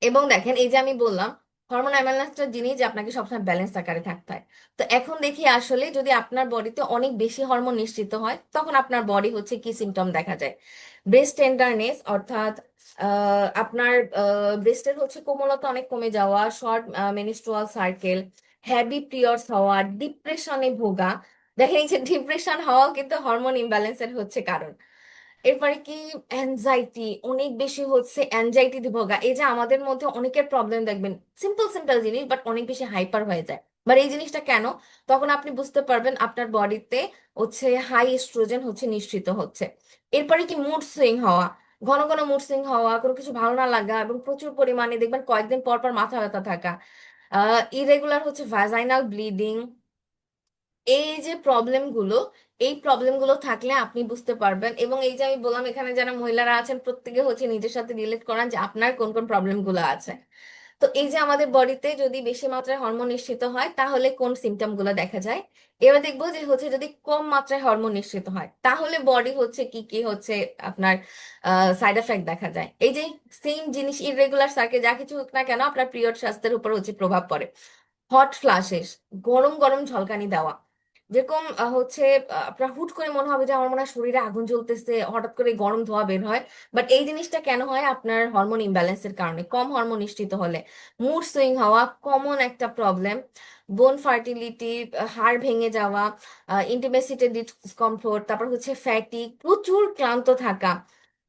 এবং দেখেন এই যে আমি বললাম হরমোন অ্যামাইন্যাসটা জিনিস যে আপনাকে সবসময় ব্যালেন্স আকারে থাকতে হয়। তো এখন দেখি আসলে যদি আপনার বডিতে অনেক বেশি হরমোন নিঃসৃত হয়, তখন আপনার বডি হচ্ছে কি সিমটম দেখা যায়: ব্রেস্ট টেন্ডারনেস, অর্থাৎ আপনার ব্রেস্টের হচ্ছে কোমলতা অনেক কমে যাওয়া, short menstrual cycle, heavy periods হওয়া, ডিপ্রেশনে ভোগা। দেখেন এই যে ডিপ্রেশন হওয়া কিন্তু হরমোন ইমব্যালেন্সের হচ্ছে কারণ। এরপরে কি, অ্যাংজাইটি, অনেক বেশি হচ্ছে অ্যাংজাইটি ভোগা। এই যে আমাদের মধ্যে অনেকের প্রবলেম দেখবেন সিম্পল সিম্পল জিনিস বাট অনেক বেশি হাইপার হয়ে যায়, বাট এই জিনিসটা কেন, তখন আপনি বুঝতে পারবেন আপনার বডিতে হচ্ছে হাই এস্ট্রোজেন হচ্ছে নিঃসৃত হচ্ছে। এরপরে কি, মুড সুইং হওয়া, ঘন ঘন মুড সুইং হওয়া, কোনো কিছু ভালো না লাগা, এবং প্রচুর পরিমাণে দেখবেন কয়েকদিন পর পর মাথা ব্যথা থাকা, ইরেগুলার হচ্ছে ভ্যাজাইনাল ব্লিডিং। এই যে প্রবলেমগুলো, এই প্রবলেমগুলো থাকলে আপনি বুঝতে পারবেন। এবং এই যে আমি বললাম এখানে যারা মহিলারা আছেন প্রত্যেকে হচ্ছে নিজের সাথে রিলেট করান যে আপনার কোন কোন প্রবলেমগুলো আছে। তো এই যে আমাদের বডিতে যদি বেশি মাত্রায় হরমোন নিঃসৃত হয় তাহলে কোন সিমটম গুলো দেখা যায়। এবার দেখবো যে হচ্ছে যদি কম মাত্রায় হরমোন নিঃসৃত হয় তাহলে বডি হচ্ছে কি কি হচ্ছে আপনার সাইড এফেক্ট দেখা যায়। এই যে সেম জিনিস, ইররেগুলার সার্কেল, যা কিছু হোক না কেন আপনার পিরিয়ড স্বাস্থ্যের উপর হচ্ছে প্রভাব পড়ে। হট ফ্লাশেস, গরম গরম ঝলকানি দেওয়া, যেরকম হচ্ছে আপনার হুট করে মনে হবে যে আমার মনে হয় শরীরে আগুন জ্বলতেছে, হঠাৎ করে গরম ধোঁয়া বের হয়। বাট এই জিনিসটা কেন হয়, আপনার হরমোন ইমব্যালেন্সের কারণে, কম হরমোন নিঃসৃত হলে। মুড সুইং হওয়া কমন একটা প্রবলেম। বোন ফার্টিলিটি, হাড় ভেঙে যাওয়া, ইন্টিমেসিতে ডিসকমফোর্ট, তারপর হচ্ছে ফ্যাটিক, প্রচুর ক্লান্ত থাকা,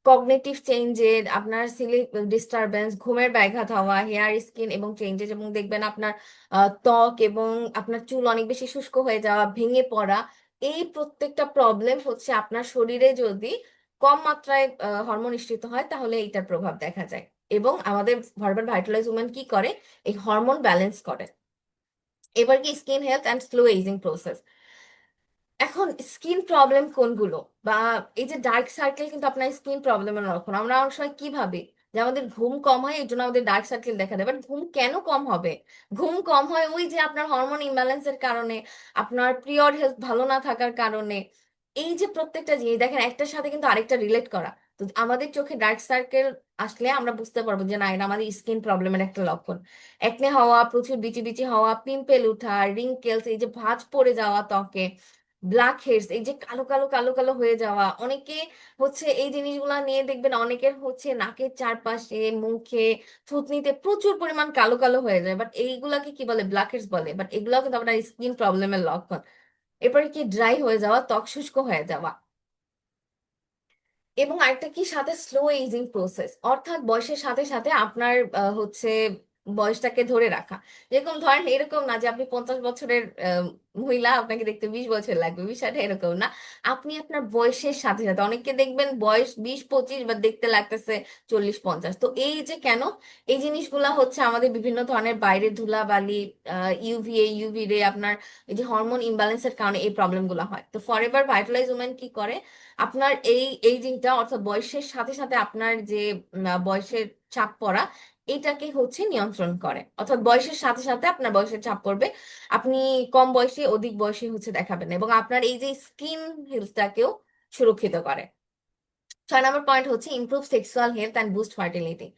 কগনিটিভ চেঞ্জের, আপনার স্লিপ ডিস্টারবেন্স, ঘুমের ব্যাঘাত হওয়া, হেয়ার স্কিন এবং চেঞ্জেস, এবং দেখবেন আপনার ত্বক এবং আপনার চুল অনেক বেশি শুষ্ক হয়ে যাওয়া, ভেঙে পড়া। এই প্রত্যেকটা প্রবলেম হচ্ছে আপনার শরীরে যদি কম মাত্রায় হরমোন নিঃসৃত হয় তাহলে এইটার প্রভাব দেখা যায়। এবং আমাদের ভার্বাল ভাইটালাইজ উমেন কি করে, এই হরমোন ব্যালেন্স করে। এবার কি, skin health and slow aging process. এখন স্কিন প্রবলেম কোনগুলো, বা এই যে ডার্ক সার্কেল কিন্তু আপনার স্কিন প্রবলেমের লক্ষণ। আমরা অনেক সময় কি ভাবি যে আমাদের ঘুম কম হয় এই জন্য আমাদের ডার্ক সার্কেল দেখা দেয়, বাট ঘুম কেন কম হবে? ঘুম কম হয় ওই যে আপনার হরমোন ইমব্যালেন্সের কারণে, আপনার পিরিয়ড হেলথ ভালো না থাকার কারণে। এই যে প্রত্যেকটা জিনিস দেখেন একটার সাথে কিন্তু আরেকটা রিলেট করা। তো আমাদের চোখে ডার্ক সার্কেল আসলে আমরা বুঝতে পারবো যে না, এটা আমাদের স্কিন প্রবলেমের একটা লক্ষণ। একনে হওয়া, প্রচুর বিচি বিচি হওয়া, পিম্পল উঠা, রিঙ্কেলস, এই যে ভাঁজ পড়ে যাওয়া ত্বকে, ব্ল্যাক হেডস, এই যে কালো কালো কালো কালো হয়ে যাওয়া। অনেকে হচ্ছে এই জিনিসগুলা নিয়ে দেখবেন অনেকের হচ্ছে নাকের চারপাশে, মুখে, থুতনিতে প্রচুর পরিমাণ কালো কালো হয়ে যায়, বাট এইগুলাকে কি বলে, ব্ল্যাক হেডস বলে, বাট এগুলো কিন্তু আপনার স্কিন প্রবলেমের লক্ষণ। এরপরে কি, ড্রাই হয়ে যাওয়া, ত্বক শুষ্ক হয়ে যাওয়া। এবং আরেকটা কি, সাথে স্লো এজিং প্রসেস, অর্থাৎ বয়সের সাথে সাথে আপনার হচ্ছে বয়সটাকে ধরে রাখা। যেরকম ধরেন এরকম না যে আপনি 50 বছরের মহিলা আপনাকে দেখতে 20 বছর লাগবে, বিষয়টা এরকম না। আপনি আপনার বয়সের সাথে সাথে, অনেককে দেখবেন বয়স 20-25 বা দেখতে লাগতেছে 40-50। তো এই যে কেন, এই জিনিসগুলা হচ্ছে আমাদের বিভিন্ন ধরনের বাইরের ধুলাবালি, ইউভিএ, ইউভি রে, আপনার এই যে হরমোন ইমব্যালেন্সের কারণে এই প্রবলেম গুলো হয়। তো ফরএভার ভাইটালাইজ উমেন কি করে, আপনার এই এইজিংটা অর্থাৎ বয়সের সাথে সাথে আপনার যে বয়সের চাপ পড়া, এটাকে হচ্ছে নিয়ন্ত্রণ করে। অর্থাৎ বয়সের সাথে সাথে আপনার বয়সের চাপ পড়বে, আপনি কম বয়সে অধিক বয়সে হচ্ছে দেখাবেন না, এবং আপনার এই যে স্কিন হেলথটাকেও সুরক্ষিত করে। 6 নম্বর পয়েন্ট হচ্ছে improve sexual health and boost fertility.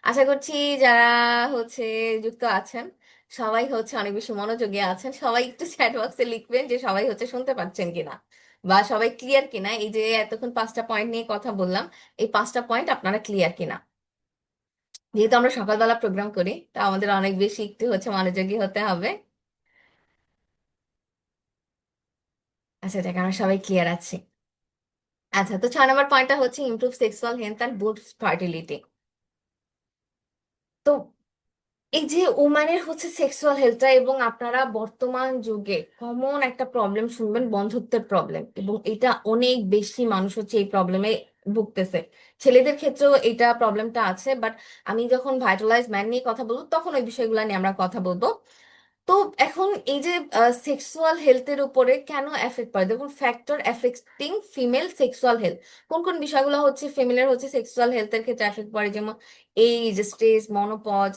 আশা করছি যারা হচ্ছে যুক্ত আছেন সবাই হচ্ছে অনেক বেশি মনোযোগী আছেন, সবাই একটু চ্যাট বক্সে লিখবেন যে সবাই হচ্ছে শুনতে পাচ্ছেন কিনা বা সবাই ক্লিয়ার কিনা, এই যে এতক্ষণ 5টা পয়েন্ট নিয়ে কথা বললাম, এই 5টা পয়েন্ট আপনারা ক্লিয়ার কিনা। যেহেতু আমরা সকালবেলা প্রোগ্রাম করি, তা আমাদের অনেক বেশি একটু হচ্ছে মনোযোগী হতে হবে। আচ্ছা, দেখ আমরা সবাই ক্লিয়ার আছি। আচ্ছা, তো 6 নম্বর পয়েন্টটা হচ্ছে improve sexual health and boost fertility. তো এই যে ওমানের হচ্ছে সেক্সুয়াল হেলথটা, এবং আপনারা বর্তমান যুগে কমন একটা প্রবলেম শুনবেন, বন্ধ্যত্বের প্রবলেম, এবং এটা অনেক বেশি মানুষ হচ্ছে এই প্রবলেমে ভুগতেছে। ছেলেদের ক্ষেত্রেও এটা প্রবলেমটা আছে, বাট আমি যখন ভাইটালাইজ ম্যান নিয়ে কথা বলবো তখন ওই বিষয়গুলো নিয়ে আমরা কথা বলবো। তো এখন এই যে সেক্সুয়াল হেলথের উপরে কেন এফেক্ট পড়ে, দেখুন factor affecting female sexual health, কোন কোন বিষয়গুলো হচ্ছে ফিমেলের হচ্ছে সেক্সুয়াল হেলথের ক্ষেত্রে এফেক্ট পড়ে, যেমন এইজ, স্ট্রেস, মনোপজ,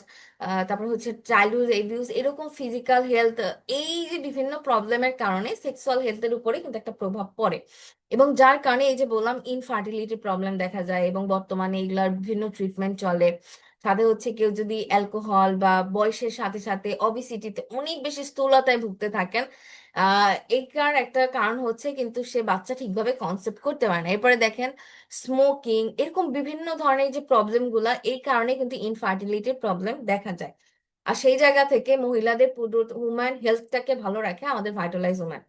তারপর হচ্ছে চাইল্ডহুড এবিউজ, এরকম ফিজিক্যাল হেলথ, এই যে বিভিন্ন প্রবলেমের কারণে সেক্সুয়াল হেলথের উপরে কিন্তু একটা প্রভাব পড়ে। এবং যার কারণে এই যে বললাম ইনফার্টিলিটি প্রবলেম দেখা যায়, এবং বর্তমানে এগুলার বিভিন্ন ট্রিটমেন্ট চলে। সাথে হচ্ছে কেউ যদি অ্যালকোহল বা বয়সের সাথে সাথে অবিসিটিতে অনেক বেশি স্থূলতায় ভুগতে থাকেন, এটার একটা কারণ হচ্ছে কিন্তু সে বাচ্চা ঠিকভাবে কনসেপ্ট করতে পারে না। এরপরে দেখেন স্মোকিং, এরকম বিভিন্ন ধরনের যে প্রবলেম গুলা, এই কারণে কিন্তু ইনফার্টিলিটির প্রবলেম দেখা যায়। আর সেই জায়গা থেকে মহিলাদের পুরো উম্যান হেলথটাকে ভালো রাখে আমাদের ভাইটালাইজ উম্যান।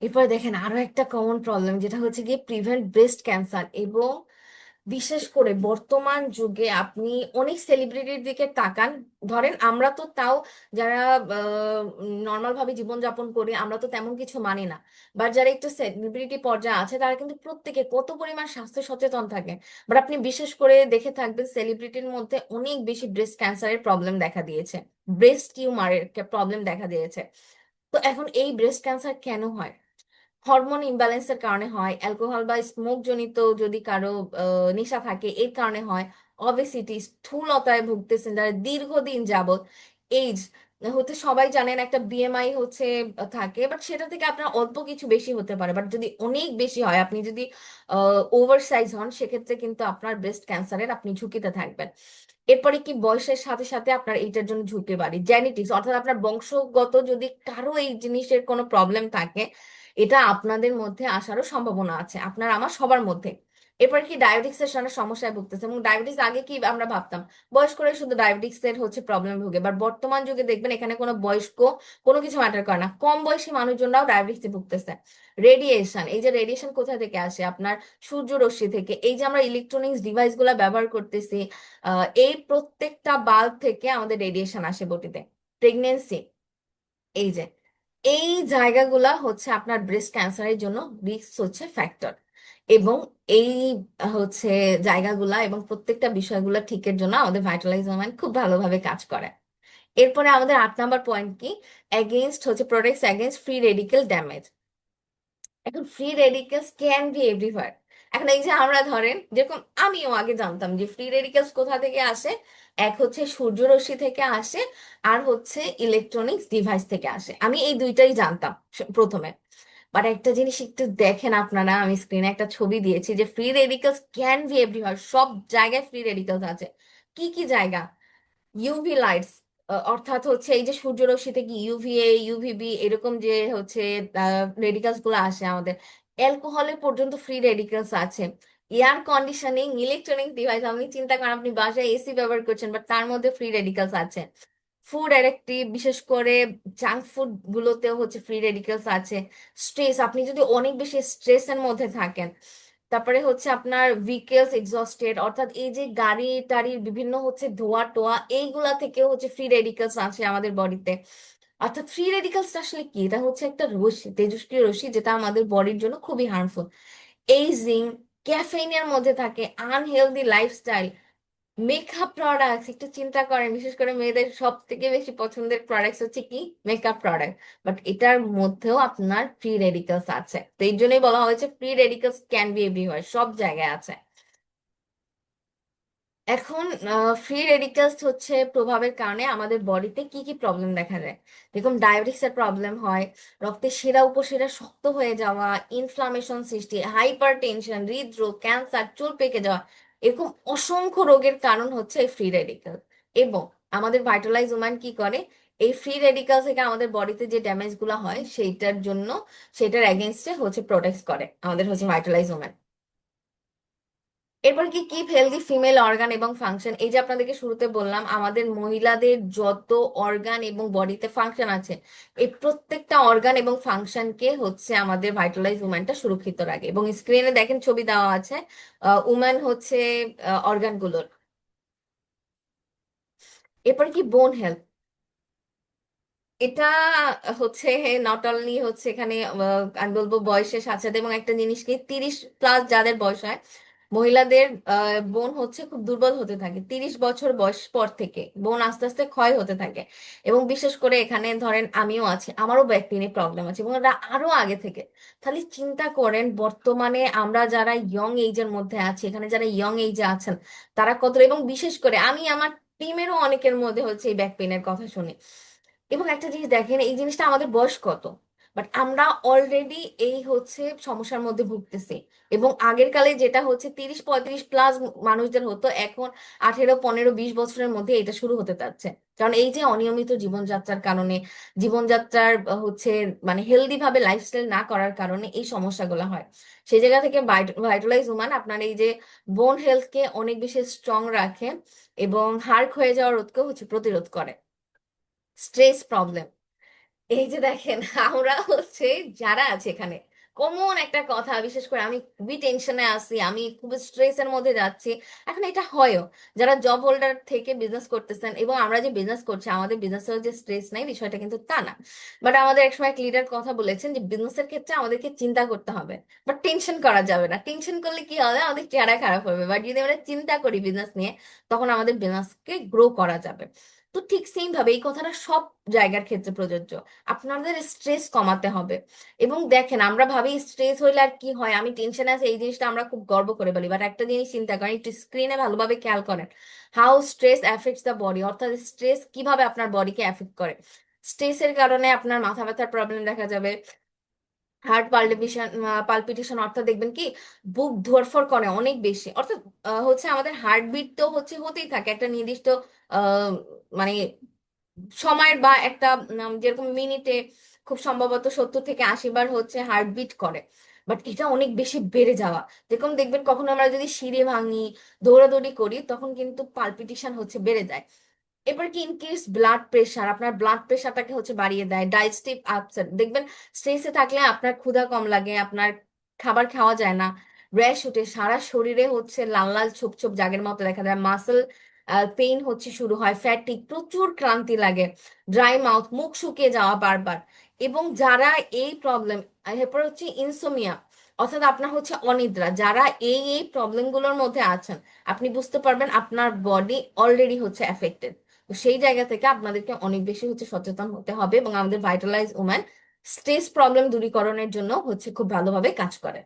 এরপরে দেখেন আরো একটা কমন প্রবলেম, যেটা হচ্ছে গিয়ে প্রিভেন্ট ব্রেস্ট ক্যান্সার। এবং বিশেষ করে বর্তমান যুগে আপনি অনেক সেলিব্রিটির দিকে তাকান, ধরেন আমরা তো তাও যারা নর্মাল ভাবে জীবনযাপন করি আমরা তো তেমন কিছু মানি না, বাট যারা একটু সেলিব্রিটি পর্যায়ে আছে তারা কিন্তু প্রত্যেকে কত পরিমাণ স্বাস্থ্য সচেতন থাকে। বাট আপনি বিশেষ করে দেখে থাকবেন সেলিব্রিটির মধ্যে অনেক বেশি ব্রেস্ট ক্যান্সারের প্রবলেম দেখা দিয়েছে, ব্রেস্ট টিউমারের প্রবলেম দেখা দিয়েছে। তো এখন এই ব্রেস্ট ক্যান্সার কেন হয়? হরমোন ইমব্যালেন্সের কারণে হয়, অ্যালকোহল বা স্মোক জনিত যদি কারো নেশা থাকে এর কারণে হয়, অবেসিটি স্থূলতায় ভুগতেছেন যারা দীর্ঘদিন যাবত, এইজ হতে সবাই জানেন একটা বিএমআই হচ্ছে থাকে, বাট সেটা থেকে আপনার অল্প কিছু বেশি হতে পারে, বাট যদি অনেক বেশি হয়, আপনি যদি ওভার সাইজ হন, সেক্ষেত্রে কিন্তু আপনার ব্রেস্ট ক্যান্সারের আপনি ঝুঁকিতে থাকবেন। এরপরে কি বয়সের সাথে সাথে আপনার এইটার জন্য ঝুঁকি বাড়ে, জেনেটিক্স অর্থাৎ আপনার বংশগত যদি কারো এই জিনিসের কোনো প্রবলেম থাকে, এটা আপনাদের মধ্যে আসারও সম্ভাবনা আছে, আপনার আমার সবার মধ্যে। এরপর কি ডায়াবেটিক্স এর সাথে সমস্যায় ভুগতেছে, এবং ডায়াবেটিস আগে কি আমরা ভাবতাম বয়স্ক করে শুধু ডায়াবেটিক্স এর হচ্ছে প্রবলেম ভুগে, বাট বর্তমান যুগে দেখবেন এখানে কোনো বয়স্ক কোনো কিছু ম্যাটার করে না, কম বয়সী মানুষজনরাও ডায়াবেটিক্সে ভুগতেছে। রেডিয়েশন, এই যে রেডিয়েশন কোথা থেকে আসে, আপনার সূর্য রশ্মি থেকে। এই যে আমরা ইলেকট্রনিক্স ডিভাইস গুলা ব্যবহার করতেছি, এই প্রত্যেকটা বাল্ব থেকে আমাদের রেডিয়েশন আসে বডিতে। প্রেগনেন্সি, এই যে এই জায়গাগুলা হচ্ছে আপনার ব্রেস্ট ক্যান্সারের জন্য রিস্ক হচ্ছে ফ্যাক্টর। এবং এই হচ্ছে জায়গাগুলা এবং প্রত্যেকটা বিষয়গুলো ঠিকের জন্য আমাদের ভাইটালাইজ হরমোন খুব ভালোভাবে কাজ করে। এরপরে আমাদের 8 নম্বর পয়েন্ট কি, এগেইনস্ট হচ্ছে protects against free radical damage. এখন free radicals can be everywhere. এখন এই যে আমরা ধরেন যেরকম আমিও আগে জানতাম যে ফ্রি রেডিকেলস কোথা থেকে আসে, এক হচ্ছে সূর্যরশ্মি থেকে আসে, আর হচ্ছে ইলেকট্রনিক্স ডিভাইস থেকে আসে, আমি এই দুইটাই জানতাম প্রথমে। বাট একটা জিনিস একটু দেখেন আপনারা, আমি স্ক্রিনে একটা ছবি দিয়েছি যে free radicals can be everywhere, সব জায়গায় ফ্রি রেডিকেলস আছে। কি কি জায়গা? ইউভি লাইটস, অর্থাৎ হচ্ছে এই যে সূর্যরশ্মি থেকে ইউভিএ, ইউভিবি, এরকম যে হচ্ছে রেডিকেলস গুলো আসে আমাদের। অ্যালকোহলে পর্যন্ত ফ্রি রেডিকেলস আছে। এয়ার কন্ডিশনিং, ইলেকট্রনিক ডিভাইস, আপনি চিন্তা করেন আপনি বাসায় এসি ব্যবহার করছেন বাট তার মধ্যে ফ্রি রেডিকেলস আছে। ফুড অ্যাডিক্টিভ, বিশেষ করে জাঙ্ক ফুড গুলোতেও হচ্ছে ফ্রি রেডিকেলস আছে। স্ট্রেস, আপনি যদি অনেক বেশি স্ট্রেসের মধ্যে থাকেন, তারপরে হচ্ছে আপনার ভিকেলস এক্সস্টেড, অর্থাৎ এই যে গাড়ি টাড়ির বিভিন্ন হচ্ছে ধোঁয়া টোয়া, এইগুলা থেকে হচ্ছে ফ্রি রেডিকেলস আছে আমাদের বডিতে। অর্থাৎ ফ্রি রেডিকেলস আসলে কি, এটা হচ্ছে একটা রশ্মি, তেজস্ক্রিয় রশ্মি, যেটা আমাদের বডির জন্য খুবই হার্মফুল। এইজিং, ক্যাফেইনের মধ্যে থাকে, আনহেলদি লাইফস্টাইল, মেকআপ প্রোডাক্টস, একটু চিন্তা করেন বিশেষ করে মেয়েদের সব থেকে বেশি পছন্দের প্রোডাক্টস হচ্ছে কি, মেকআপ প্রোডাক্ট, বাট এটার মধ্যেও আপনার ফ্রি রেডিকেলস আছে। তো এই জন্যই বলা হয়েছে free radicals can be everywhere, সব জায়গায় আছে। এখন ফ্রি রেডিকেলস হচ্ছে প্রভাবের কারণে আমাদের বডিতে কি কি প্রবলেম দেখা যায়, দেখুন ডায়াবেটিক্স এর প্রবলেম হয়, রক্তের শিরা উপশিরা শক্ত হয়ে যাওয়া, ইনফ্লামেশন সৃষ্টি, হাইপার টেনশন, হৃদরোগ, ক্যান্সার, চুল পেকে যাওয়া, এরকম অসংখ্য রোগের কারণ হচ্ছে ফ্রি রেডিকেল। আমাদের ভাইটালাইজ ওম্যান কি করে, এই ফ্রি রেডিকাল থেকে আমাদের বডিতে যে ড্যামেজ গুলো হয় সেইটার জন্য, সেটার এগেনস্টে হচ্ছে প্রোটেক্ট করে আমাদের হচ্ছে ভাইটালাইজ ওম্যান। এরপর কি কিপ হেলদি ফিমেল অর্গান এবং ফাংশন, এই যে আপনাদেরকে শুরুতে বললাম আমাদের মহিলাদের যত অর্গান এবং বডিতে ফাংশন আছে, এই প্রত্যেকটা অর্গান এবং ফাংশনকে হচ্ছে আমাদের ভাইটালাইজ উম্যানটা সুরক্ষিত রাখে। এবং স্ক্রিনে দেখেন ছবি দেওয়া আছে উম্যান হচ্ছে অর্গানগুলোর। এরপর কি বোন হেলথ, এটা হচ্ছে নট অনলি হচ্ছে এখানে আমি বলবো বয়সের সাথে সাথে, এবং একটা জিনিস কি 30+ যাদের বয়স হয় মহিলাদের বোন হচ্ছে খুব দুর্বল হতে থাকে 30 বছর বয়স পর থেকে, বোন আস্তে আস্তে ক্ষয় হতে থাকে। এবং বিশেষ করে এখানে ধরেন আমিও আছি, আমারও ব্যাক পেইনের প্রবলেম আছে, এবং এটা আরো আগে থেকে। তাহলে চিন্তা করেন বর্তমানে আমরা যারা ইয়ং এইজের মধ্যে আছি, এখানে যারা ইয়ং এইজে আছেন তারা কত, এবং বিশেষ করে আমি আমার টিমেরও অনেকের মধ্যে হচ্ছে এই ব্যাক পেইনের কথা শুনি। এবং একটা জিনিস দেখেন, এই জিনিসটা আমাদের বয়স কত, বাট আমরা অলরেডি এই হচ্ছে সমস্যার মধ্যে ভুগতেছি। এবং আগের কালে যেটা হচ্ছে 30-35+ মানুষদের হতো, এখন 18-15-20 বছরের মধ্যে এটা শুরু হতে যাচ্ছে। কারণ এই যে অনিয়মিত জীবনযাত্রার কারণে, জীবনযাত্রার হচ্ছে মানে হেলদি ভাবে লাইফস্টাইল না করার কারণে এই সমস্যাগুলো হয়। সেই জায়গা থেকে ভাইটালাইজ উমান আপনার এই যে বোন হেলথকে অনেক বেশি স্ট্রং রাখে, এবং হাড় ক্ষয়ে যাওয়ার রোধকেও হচ্ছে প্রতিরোধ করে। স্ট্রেস প্রবলেম, এই যে দেখেন আমরা হচ্ছে যারা আছে এখানে, কমন একটা কথা, বিশেষ করে আমি খুবই টেনশনে আছি, আমি খুব স্ট্রেসের মধ্যে যাচ্ছি। এখন এটা হয়ও যারা জব হোল্ডার থেকে বিজনেস করতেছেন, এবং আমরা যে বিজনেস করছি আমাদের বিজনেসের যে স্ট্রেস নাই বিষয়টা কিন্তু তা না। বাট আমাদের একসময় এক লিডার কথা বলেছেন যে বিজনেসের ক্ষেত্রে আমাদেরকে চিন্তা করতে হবে, বাট টেনশন করা যাবে না। টেনশন করলে কি হবে, আমাদের চেহারা খারাপ হবে। বাট যদি আমরা চিন্তা করি বিজনেস নিয়ে, তখন আমাদের বিজনেসকে গ্রো করা যাবে। তো ঠিক সেম ভাবে এই কথাটা সব জায়গার ক্ষেত্রে প্রযোজ্য। আপনাদের স্ট্রেস কমাতে হবে। এবং দেখেন আমরা ভাবি স্ট্রেস হইলে আর কি হয়, আমি টেনশন আছে, এই জিনিসটা আমরা খুব গর্ব করে বলি। বাট একটা জিনিস চিন্তা করেন, একটু স্ক্রিনে ভালোভাবে খেয়াল করেন, how stress effects the body, অর্থাৎ স্ট্রেস কিভাবে আপনার বডিকে এফেক্ট করে। স্ট্রেসের কারণে আপনার মাথা ব্যথার প্রবলেম দেখা যাবে, হার্ট পালপিটেশন, পালপিটেশন অর্থাৎ দেখবেন কি বুক ধড়ফড় করে অনেক বেশি, অর্থাৎ হচ্ছে আমাদের হার্টবিট তো হচ্ছে হতেই থাকে একটা নির্দিষ্ট আহ, মানে সময়ের বা একটা যেরকম মিনিটে খুব সম্ভবত 70 থেকে 80 বার হচ্ছে হার্টবিট করে। বাট এটা অনেক বেশি বেড়ে যাওয়া, যেরকম দেখবেন কখনো আমরা যদি সিঁড়ি ভাঙি, দৌড়াদৌড়ি করি, তখন কিন্তু পালপিটেশন হচ্ছে বেড়ে যায়। এবার কি ইনকেস ব্লাড প্রেশার, আপনার ব্লাড প্রেশারটাকে হচ্ছে বাড়িয়ে দেয়। ডাইজেস্টিভ আপসেট, দেখবেন স্ট্রেসে থাকলে আপনার ক্ষুধা কম লাগে, আপনার খাবার খাওয়া যায় না, র্যাশ উঠে সারা শরীরে হচ্ছে লাল লাল ছোপ ছোপ দাগের মতো দেখা যায়, মাসেল পেইন হচ্ছে শুরু হয়, ফ্যাটিক, প্রচুর ক্লান্তি লাগে, ড্রাই মাউথ, মুখ শুকিয়ে যাওয়া বারবার। এবং যারা এই প্রবলেম, এরপর হচ্ছে ইনসোমিয়া, অর্থাৎ আপনার হচ্ছে অনিদ্রা, যারা এই এই প্রবলেম গুলোর মধ্যে আছেন, আপনি বুঝতে পারবেন আপনার বডি অলরেডি হচ্ছে এফেক্টেড। তো সেই জায়গা থেকে আপনাদেরকে অনেক বেশি হচ্ছে সচেতন হতে হবে, এবং আমাদের ভাইটালাইজ ওম্যান স্ট্রেস প্রবলেম দূরীকরণের জন্য হচ্ছে খুব ভালোভাবে কাজ করে।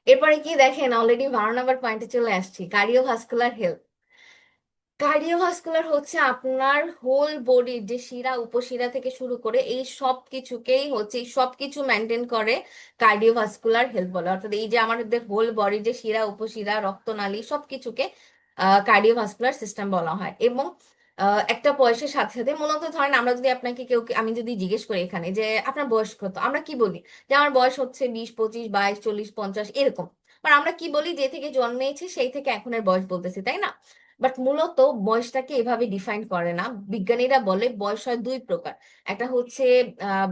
এরপরে কি দেখেন, অলরেডি 12 নম্বর পয়েন্টে চলে আসছি, কার্ডিওভাস্কুলার হেলথ। কার্ডিওভাস্কুলার হচ্ছে আপনার হোল বডির যে শিরা উপশিরা থেকে শুরু করে এই সব কিছুকেই হচ্ছে, এই সব কিছু মেনটেন করে কার্ডিওভাস্কুলার হেলথ বলে। অর্থাৎ এই যে আমাদের হোল বডির যে শিরা উপশিরা রক্তনালী সবকিছুকে কার্ডিওভাস্কুলার সিস্টেম বলা হয়। এবং একটা বয়সের সাথে সাথে, মূলত ধরেন আমরা যদি আপনাকে কেউ, আমি যদি জিজ্ঞেস করি এখানে যে আপনার বয়স কত, আমরা কি বলি যে আমার বয়স হচ্ছে 20, 25, 22, 40, 50 এরকম। আর আমরা কি বলি, যে থেকে জন্মেছি সেই থেকে এখনের বয়স বলতেছি, তাই না? বাট মূলত বয়সটাকে এভাবে ডিফাইন করে না। বিজ্ঞানীরা বলে বয়স হয় দুই প্রকার, একটা হচ্ছে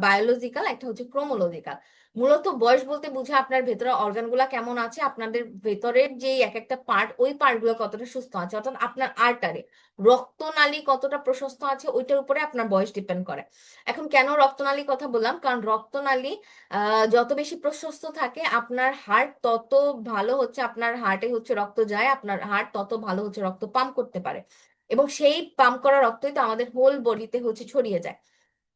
বায়োলজিক্যাল, একটা হচ্ছে ক্রোমোলজিক্যাল। মূলত বয়স বলতে বুঝে আপনার ভেতরে অর্গানগুলা কেমন আছে, আপনাদের ভেতরের যে এক একটা পার্ট, ওই পার্ট গুলো কতটা সুস্থ আছে, অর্থাৎ আপনার আর্টারে রক্তনালী কতটা প্রশস্ত আছে, ওইটার উপরে আপনার বয়স ডিপেন্ড করে। এখন কেন রক্তনালী কথা বললাম, কারণ রক্তনালী যত বেশি প্রশস্ত থাকে আপনার হার্ট তত ভালো হচ্ছে, আপনার হার্টে হচ্ছে রক্ত যায়, আপনার হার্ট তত ভালো হচ্ছে রক্ত পাম্প করতে পারে। এবং সেই পাম্প করা রক্তই তো আমাদের হোল বডিতে হচ্ছে ছড়িয়ে যায়।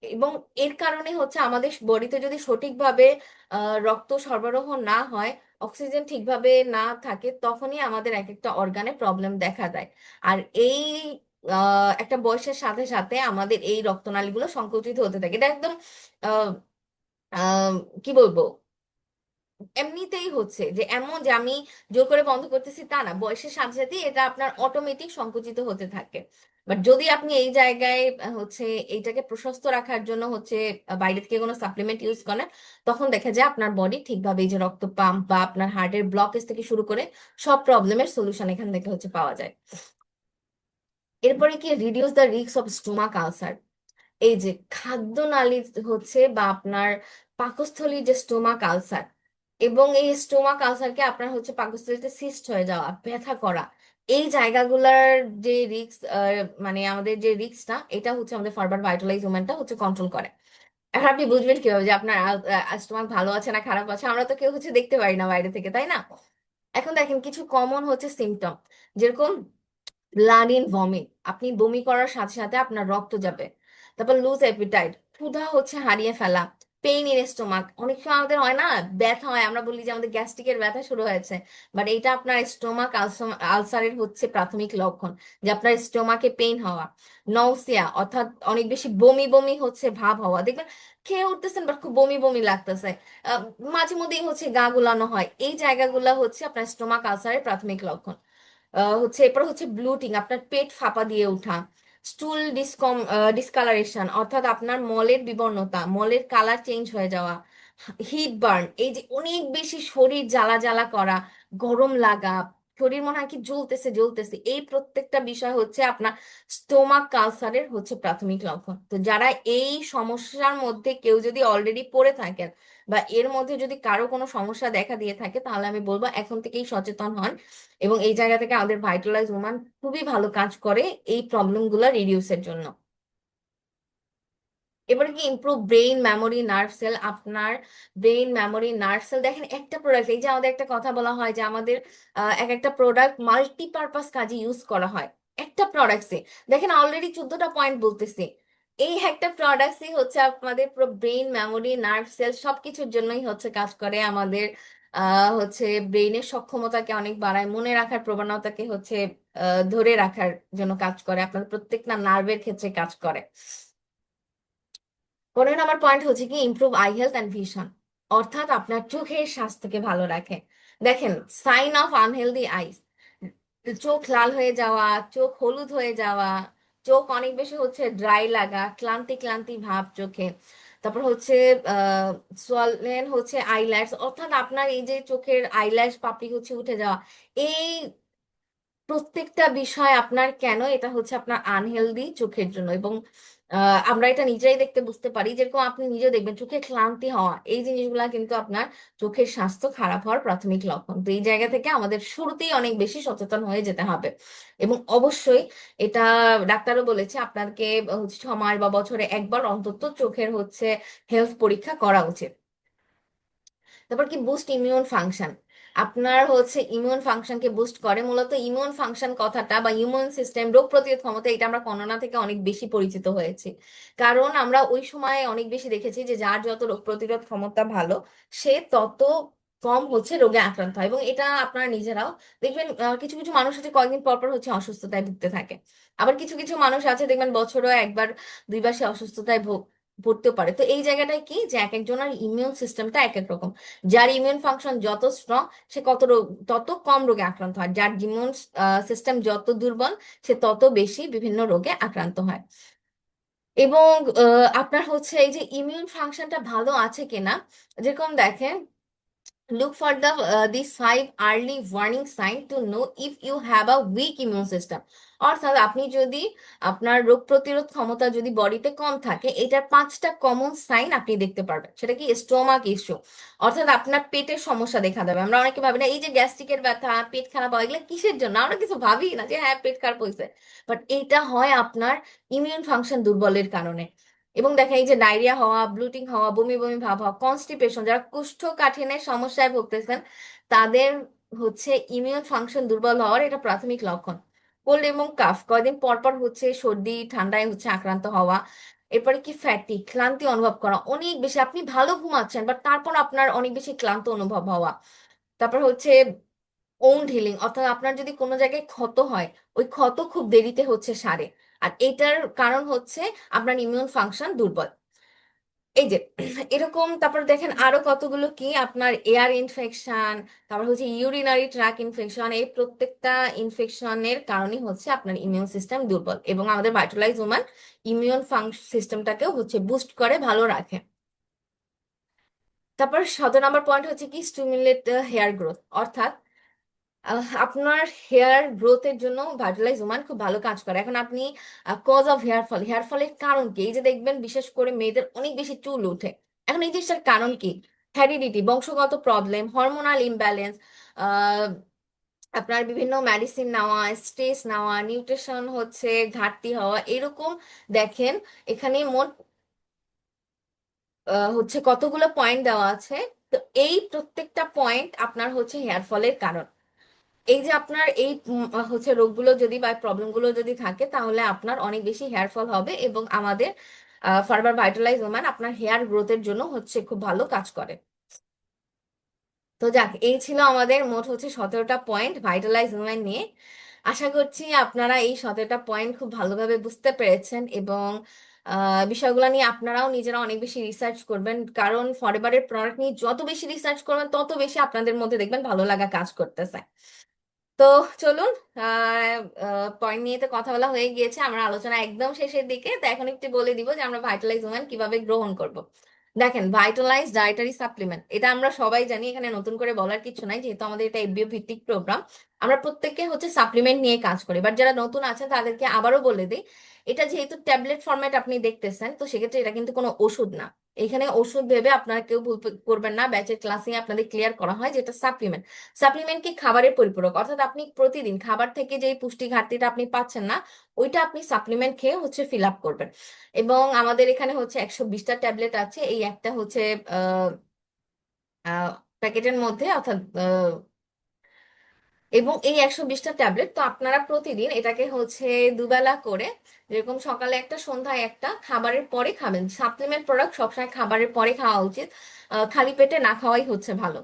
এবং এর কারণে হচ্ছে আমাদের বডিতে যদি সঠিকভাবে রক্ত সরবরাহ না হয়, অক্সিজেন ঠিকভাবে না থাকে, তখনই আমাদের এক একটা অর্গানে প্রবলেম দেখা দেয়। আর এই একটা বয়সের সাথে সাথে আমাদের এই রক্তনালীগুলো সংকুচিত হতে থাকে। এটা একদম আহ আহ, কি বলবো, এমনিতেই হচ্ছে যে এমন যে আমি জোর করে বন্ধ করতেছি তা না, বয়সের সাথে সাথে এটা আপনার অটোমেটিক সংকুচিত হতে থাকে। বাট যদি আপনি এই জায়গায় হচ্ছে এইটাকে প্রশস্ত রাখার জন্য হচ্ছে বাইরে থেকে কোনো সাপ্লিমেন্ট ইউজ করেন, তখন দেখা যায় আপনার বডি ঠিকভাবে এই যে রক্ত পাম্প বা আপনার হার্টের ব্লকেজ থেকে শুরু করে সব প্রবলেমের সলিউশন এখান থেকে হচ্ছে পাওয়া যায়। এরপরে কি reduce the risk of stomach ulcer. এই যে খাদ্যনালী হচ্ছে বা আপনার পাকস্থলীর যে স্টোমাক আলসার, এবং এই স্টোমাক আলসারকে আপনার হচ্ছে পাকস্থলীতে সিস্ট হয়ে যাওয়া, ব্যথা করা, এই জায়গাগুলার যে রিস্ক, মানে আমাদের যে রিস্কটা, এটা হচ্ছে আমাদের ফার্বার ভাইটালাইজ মুভমেন্টটা হচ্ছে কন্ট্রোল করে। এখন আপনি বুঝবেন কিভাবে যে আপনার স্টোমাক ভালো আছে না খারাপ আছে? আমরা তো কেউ হচ্ছে দেখতে পারি না বাইরে থেকে, তাই না? এখন দেখেন কিছু কমন হচ্ছে সিমটম, যেরকম ব্লাড ইন ভমিট, আপনি বমি করার সাথে সাথে আপনার রক্ত যাবে। তারপর লুজ অ্যাপিটাইট, ক্ষুধা হচ্ছে হারিয়ে ফেলা। পেইন ইন স্টোমাক, অনেক সময় আমাদের হয় না ব্যথা হয়, আমরা বলি যে আমাদের গ্যাস্ট্রিকের ব্যথা শুরু হয়েছে, বাট এটা আপনার স্টোমাক আলসারের হচ্ছে প্রাথমিক লক্ষণ, যে আপনার স্টোমাকে পেইন হওয়া। নৌসিয়া, অর্থাৎ অনেক বেশি বমি বমি হচ্ছে ভাব হওয়া, দেখবেন খেয়ে উঠতেছেন বাট খুব বমি বমি লাগতেছে। আহ, মাঝে মধ্যেই হচ্ছে গা গুলানো হয়, এই জায়গাগুলো হচ্ছে আপনার স্টোমাক আলসারের প্রাথমিক লক্ষণ। হচ্ছে এরপর হচ্ছে ব্লুটিং, আপনার পেট ফাঁপা দিয়ে ওঠা। স্টুল ডিসকালারেশন, অর্থাৎ আপনার মলের বিবর্ণতা, মলের কালার চেঞ্জ হয়ে যাওয়া। হিট বার্ন, এই যে অনেক বেশি শরীর জ্বালা জ্বালা করা, গরম লাগা, শরীর মনে হয় কি জ্বলতেছে জ্বলতেছে, এই প্রত্যেকটা বিষয় হচ্ছে আপনার স্টোমাক কালসারের হচ্ছে প্রাথমিক লক্ষণ। তো যারা এই সমস্যার মধ্যে কেউ যদি অলরেডি পড়ে থাকেন বা এর মধ্যে যদি কারো কোনো সমস্যা দেখা দিয়ে থাকে, তাহলে আমি বলবো এখন থেকেই সচেতন হন, এবং এই জায়গা থেকে আমাদের ভাইটালাইজ ওমান খুবই ভালো কাজ করে এই প্রবলেম গুলা রিডিউসের জন্য। এবারে কি improve brain memory nerve cell, আপনার ব্রেইন মেমোরি নার্ভ সেল। দেখেন একটা প্রোডাক্ট, এই যে আমাদের একটা কথা বলা হয় যে আমাদের এক একটা প্রোডাক্ট মাল্টিপারপাস কাজে ইউজ করা হয়। একটা প্রোডাক্টসে দেখেন অলরেডি 14টা পয়েন্ট বলতেছি, এই একটা প্রোডাক্টসই হচ্ছে আমাদের পুরো ব্রেইন মেমোরি নার্ভ সেল সবকিছুর জন্যই হচ্ছে কাজ করে। আমাদের হচ্ছে ব্রেইনের সক্ষমতাকে অনেক বাড়ায়, মনে রাখার প্রবণতাকে হচ্ছে ধরে রাখার জন্য কাজ করে, আপনার প্রত্যেকটা নার্ভের ক্ষেত্রে কাজ করে। 15 নম্বর পয়েন্ট হচ্ছে কি improve I health and vision, অর্থাৎ আপনার চোখের স্বাস্থ্যকে ভালো রাখে। দেখেন সাইন অফ আনহেলদি আইস, চোখ লাল হয়ে যাওয়া, চোখ হলুদ হয়ে যাওয়া, চোখ অনেক বেশি হচ্ছে ড্রাই লাগা, ক্লান্তি ক্লান্তি ভাব চোখে। তারপর হচ্ছে সোয়ালেন হচ্ছে আইল্যাশ, অর্থাৎ আপনার এই যে চোখের আইল্যাশ পাপড়ি হচ্ছে উঠে যাওয়া, এই প্রত্যেকটা বিষয় আপনার কেন, এটা হচ্ছে আপনার আনহেলদি চোখের জন্য। এবং আমরা এটা নিজেরাই দেখতে বুঝতে পারি, যেরকম আপনি নিজেও দেখবেন চোখে ক্লান্তি হওয়া, এই জিনিসগুলা কিন্তু আপনার চোখের স্বাস্থ্য খারাপ হওয়ার প্রাথমিক লক্ষণ। তো এই জায়গা থেকে আমাদের শুরুতেই অনেক বেশি সচেতন হয়ে যেতে হবে। এবং অবশ্যই এটা ডাক্তারও বলেছে আপনাকে হচ্ছে 6 মাস বা বছরে একবার অন্তত চোখের হচ্ছে হেলথ পরীক্ষা করা উচিত। তারপর কি বুস্ট ইমিউন ফাংশন, আপনার হচ্ছে ইমিউন ফাংশনকে বুস্ট করে। মূলত ইমিউন ফাংশন কথাটা বা ইমিউন সিস্টেম, রোগ প্রতিরোধ ক্ষমতা, এটা আমরা করোনা থেকে অনেক বেশি পরিচিত হয়েছি, কারণ আমরা ওই সময় অনেক বেশি দেখেছি যে যার যত রোগ প্রতিরোধ ক্ষমতা ভালো, সে তত কম হচ্ছে রোগে আক্রান্ত হয়। এবং এটা আপনারা নিজেরাও দেখবেন, কিছু কিছু মানুষ আছে কয়েকদিন পর পর হচ্ছে অসুস্থতায় ভুগতে থাকে, আবার কিছু কিছু মানুষ আছে দেখবেন বছরও একবার দুইবার সে অসুস্থতায় পড়তেও পারে। তো এই জায়গাটায় কি যে এক একজনের ইমিউন সিস্টেমটা এক এক রকম, যার ইমিউন ফাংশন যত স্ট্রং সে তত কম রোগে আক্রান্ত হয়, যার ইমিউন সিস্টেম যত দুর্বল সে তত বেশি বিভিন্ন রোগে আক্রান্ত হয়। এবং আপনার হচ্ছে এই যে ইমিউন ফাংশনটা ভালো আছে কিনা, যেরকম দেখেন look for these 5 early warning sign to know if you have a weak immune system, অর্থাৎ আপনি যদি আপনার রোগ প্রতিরোধ ক্ষমতা যদি বডিতে কম থাকে, এটার 5টা কমন সাইন আপনি দেখতে পারবেন। সেটা কি স্টোমাক ইস্যু, অর্থাৎ আপনার পেটের সমস্যা দেখা দেবে। আমরা অনেকে ভাবি না এই যে গ্যাস্ট্রিকের ব্যথা, পেট খারাপ হয়, এগুলো কিসের জন্য, আমরা কিছু ভাবি না যে হ্যাঁ পেট খারাপ হয়েছে, বাট এটা হয় আপনার ইমিউন ফাংশন দুর্বলের কারণে। এবং দেখেন এই যে ডায়রিয়া হওয়া, ব্লুটিং হওয়া, বমি বমি ভাব হওয়া, কনস্টিপেশন, যারা কোষ্ঠকাঠিন্যের সমস্যায় ভুগতেছেন তাদের হচ্ছে ইমিউন ফাংশন দুর্বল হওয়ার এটা প্রাথমিক লক্ষণ। কোল্ড এবং কাফ, কয়দিন পর পর হচ্ছে সর্দি ঠান্ডায় হচ্ছে আক্রান্ত হওয়া। এরপরে কি ফ্যাটি, ক্লান্তি অনুভব করা অনেক বেশি, আপনি ভালো ঘুমাচ্ছেন বাট তারপর আপনার অনেক বেশি ক্লান্ত অনুভব হওয়া। তারপর হচ্ছে ওন্ড হিলিং, অর্থাৎ আপনার যদি কোনো জায়গায় ক্ষত হয়, ওই ক্ষত খুব দেরিতে হচ্ছে সারে, আর এটার কারণ হচ্ছে আপনার ইমিউন ফাংশন দুর্বল। এই যে এরকম, তারপর দেখেন আরো কতগুলো কি আপনার এয়ার ইনফেকশন, তারপর হচ্ছে ইউরিনারি ট্র্যাক ইনফেকশন, এই প্রত্যেকটা ইনফেকশনের কারণে হচ্ছে আপনার ইমিউন সিস্টেম দুর্বল, এবং আমাদের ভাইটালাইজ ওমান ইমিউন সিস্টেমটাকেও হচ্ছে বুস্ট করে, ভালো রাখে। তারপর 17 নম্বর পয়েন্ট হচ্ছে কি স্টিমুলেট হেয়ার গ্রোথ, অর্থাৎ আপনার হেয়ার গ্রোথের জন্য ভার্টিলাইজ ওমান খুব ভালো কাজ করে। এখন আপনি cause of hair fall, hair ফলের কারণ কি? এই যে দেখবেন বিশেষ করে মেয়েদের অনেক বেশি চুল ওঠে, এখন এই জিনিসটার কারণ কি? হ্যারিডিটি, বংশগত প্রবলেম, হরমোনাল ইমব্যালেন্স, আপনার বিভিন্ন মেডিসিন নেওয়া, স্ট্রেস নেওয়া, নিউট্রিশন হচ্ছে ঘাটতি হওয়া, এরকম। দেখেন এখানে মোট হচ্ছে কতগুলো পয়েন্ট দেওয়া আছে। তো এই প্রত্যেকটা পয়েন্ট আপনার হচ্ছে হেয়ার ফলের কারণ। এই যে আপনার এই হচ্ছে রোগগুলো যদি বা প্রবলেমগুলো যদি থাকে, তাহলে আপনার অনেক বেশি হেয়ার ফল হবে, এবং আমাদের ফার্বার ভাইটালাইজ ওমান আপনার হেয়ার গ্রোথের জন্য হচ্ছে খুব ভালো কাজ করে। তো যাক, এই ছিল আমাদের মোট হচ্ছে 17টা পয়েন্ট ভাইটালাইজ ওমান নিয়ে। আশা করছি আপনারা এই 17টা পয়েন্ট খুব ভালোভাবে বুঝতে পেরেছেন, এবং বিষয়গুলো নিয়ে আপনারাও নিজেরা অনেক বেশি রিসার্চ করবেন, কারণ ফরএভারের প্রোডাক্ট নিয়ে যত বেশি রিসার্চ করবেন তত বেশি আপনাদের মধ্যে দেখবেন ভালো লাগা কাজ করতেছে। তো চলুন, পয়েন্ট নিয়ে তো কথা বলা হয়ে গিয়েছে, আমরা আলোচনা একদম শেষের দিকে। তো এখন একটু বলে দিব যে আমরা ভাইটালাইজ ওমান কিভাবে গ্রহণ করব। দেখেন, ভাইটালাইজ ডায়েটারি সাপ্লিমেন্ট, এটা আমরা সবাই জানি, এখানে নতুন করে বলার কিছু নাই, যেহেতু আমাদের এটা এফবিও ভিত্তিক প্রোগ্রাম। আমরা প্রত্যেককে হচ্ছে সাপ্লিমেন্ট নিয়ে কাজ করি, বাট যারা নতুন আছেন তাদেরকে আবারও বলে দিই, এটা যেহেতু ট্যাবলেট ফরম্যাট আপনি দেখতেছেন, তো সেক্ষেত্রে এটা কিন্তু কোনো ওষুধ না। এখানে ওষুধ ভেবে আপনারা কেউ ভুল করবেন না, ব্যাচের ক্লাসে আপনাদের ক্লিয়ার করা হয় যেটা সাপ্লিমেন্ট। সাপ্লিমেন্ট কি খাবারের পরিপূরক, অর্থাৎ আপনি প্রতিদিন খাবার থেকে যে পুষ্টি ঘাটতিটা আপনি পাচ্ছেন না, ওইটা আপনি সাপ্লিমেন্ট খেয়ে হচ্ছে ফিল আপ করবেন। এবং আমাদের এখানে হচ্ছে 120টা ট্যাবলেট আছে, এই একটা হচ্ছে আহ প্যাকেটের মধ্যে, অর্থাৎ এবং এই 120টা ট্যাবলেট তো আপনারা প্রতিদিন এটাকে হচ্ছে দুবেলা করে, যেরকম সকালে একটা সন্ধ্যায় একটা, খাবারের পরে খাবেন। সাপ্লিমেন্ট প্রোডাক্ট সবসময় খাবারের পরে খাওয়া উচিত, খালি পেটে না খাওয়াই হচ্ছে ভালো।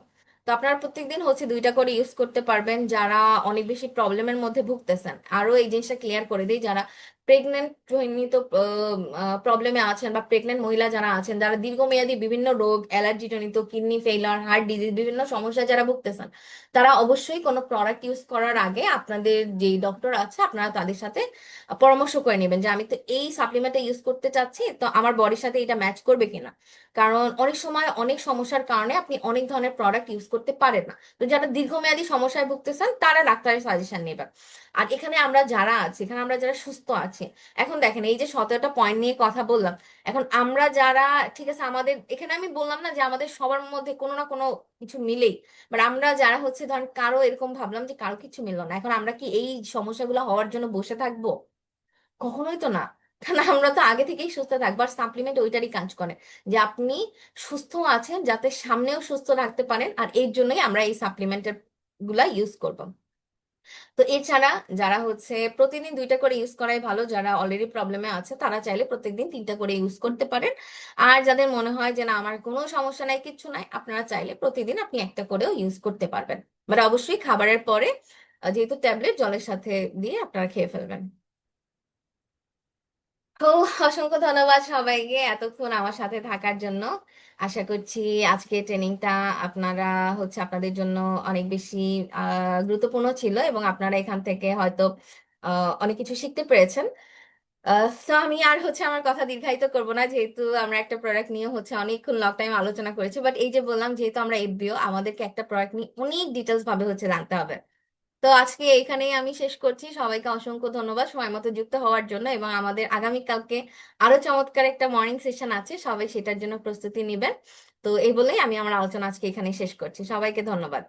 তো আপনারা প্রত্যেকদিন হচ্ছে 2টা করে ইউজ করতে পারবেন, যারা অনেক বেশি প্রবলেমের মধ্যে ভুগতেছেন। আরো এই জিনিসটা ক্লিয়ার করে দিই, যারা প্রেগনেন্ট জনিত প্রবলেমে আছেন, বা প্রেগনেন্ট মহিলা যারা আছেন, যারা দীর্ঘমেয়াদী বিভিন্ন রোগ, অ্যালার্জি জনিত, কিডনি ফেইলার, হার্ট ডিজিজ, বিভিন্ন সমস্যা যারা ভুগতেছেন, তারা অবশ্যই কোনো প্রোডাক্ট ইউজ করার আগে আপনাদের যে ডক্টর আছে আপনারা তাদের সাথে পরামর্শ করে নেবেন, যে আমি তো এই সাপ্লিমেন্টটা ইউজ করতে চাচ্ছি, তো আমার বডির সাথে এটা ম্যাচ করবে কিনা। কারণ অনেক সময় অনেক সমস্যার কারণে আপনি অনেক ধরনের প্রোডাক্ট ইউজ করতে পারেন না। তো যারা দীর্ঘমেয়াদী সমস্যায় ভুগতেছেন তারা ডাক্তারের সাজেশন নেবেন। আর এখানে আমরা যারা আছি, এখানে আমরা যারা সুস্থ আছি, এখন দেখেন এই যে 17টা পয়েন্ট নিয়ে কথা বললাম, এখন আমরা যারা, ঠিক আছে, আমাদের এখানে আমি বললাম না যে আমাদের সবার মধ্যে কোনো না কোনো কিছু মিলেই, বাট আমরা যারা হচ্ছে ধরেন কারো এরকম ভাবলাম যে কারো কিছু মিললো না, এখন আমরা কি এই সমস্যাগুলো হওয়ার জন্য বসে থাকবো? কখনোই তো না। কারণ আমরা তো আগে থেকেই সুস্থ থাকবো, আর সাপ্লিমেন্ট ওইটারই কাজ করে যে আপনি সুস্থ আছেন যাতে সামনেও সুস্থ রাখতে পারেন, আর এর জন্যই আমরা এই সাপ্লিমেন্টের গুলা ইউজ করবো। তো এছাড়া যারা হচ্ছে প্রতিদিন 2টা করে ইউজ করাই ভালো, যারা অলরেডি প্রবলেমে আছে তারা চাইলে প্রত্যেকদিন 3টা করে ইউজ করতে পারেন। আর যাদের মনে হয় যে না আমার কোনো সমস্যা নাই, কিচ্ছু নাই, আপনারা চাইলে প্রতিদিন আপনি একটা করেও ইউজ করতে পারবেন, বাট অবশ্যই খাবারের পরে, যেহেতু ট্যাবলেট জলের সাথে দিয়ে আপনারা খেয়ে ফেলবেন। তো অসংখ্য ধন্যবাদ সবাইকে এতক্ষণ আমার সাথে থাকার জন্য। আশা করছি আজকে ট্রেনিংটা আপনারা হচ্ছে আপনাদের জন্য অনেক বেশি গুরুত্বপূর্ণ ছিল, এবং আপনারা এখান থেকে হয়তো অনেক কিছু শিখতে পেরেছেন। তো আমি আর হচ্ছে আমার কথা দীর্ঘায়িত করব না, যেহেতু আমরা একটা প্রোডাক্ট নিয়ে হচ্ছে অনেকক্ষণ লং টাইম আলোচনা করেছি, বাট এই যে বললাম, যেহেতু আমরা এফবিও, আমাদেরকে একটা প্রোডাক্ট নিয়ে অনেক ডিটেলস ভাবে হচ্ছে জানতে হবে। তো আজকে এখানেই আমি শেষ করছি, সবাইকে অসংখ্য ধন্যবাদ সময় মতো যুক্ত হওয়ার জন্য, এবং আমাদের আগামীকালকে আরো চমৎকার একটা মর্নিং সেশন আছে, সবাই সেটার জন্য প্রস্তুতি নেবেন। তো এই বলেই আমি আমার আলোচনা আজকে এখানে শেষ করছি, সবাইকে ধন্যবাদ।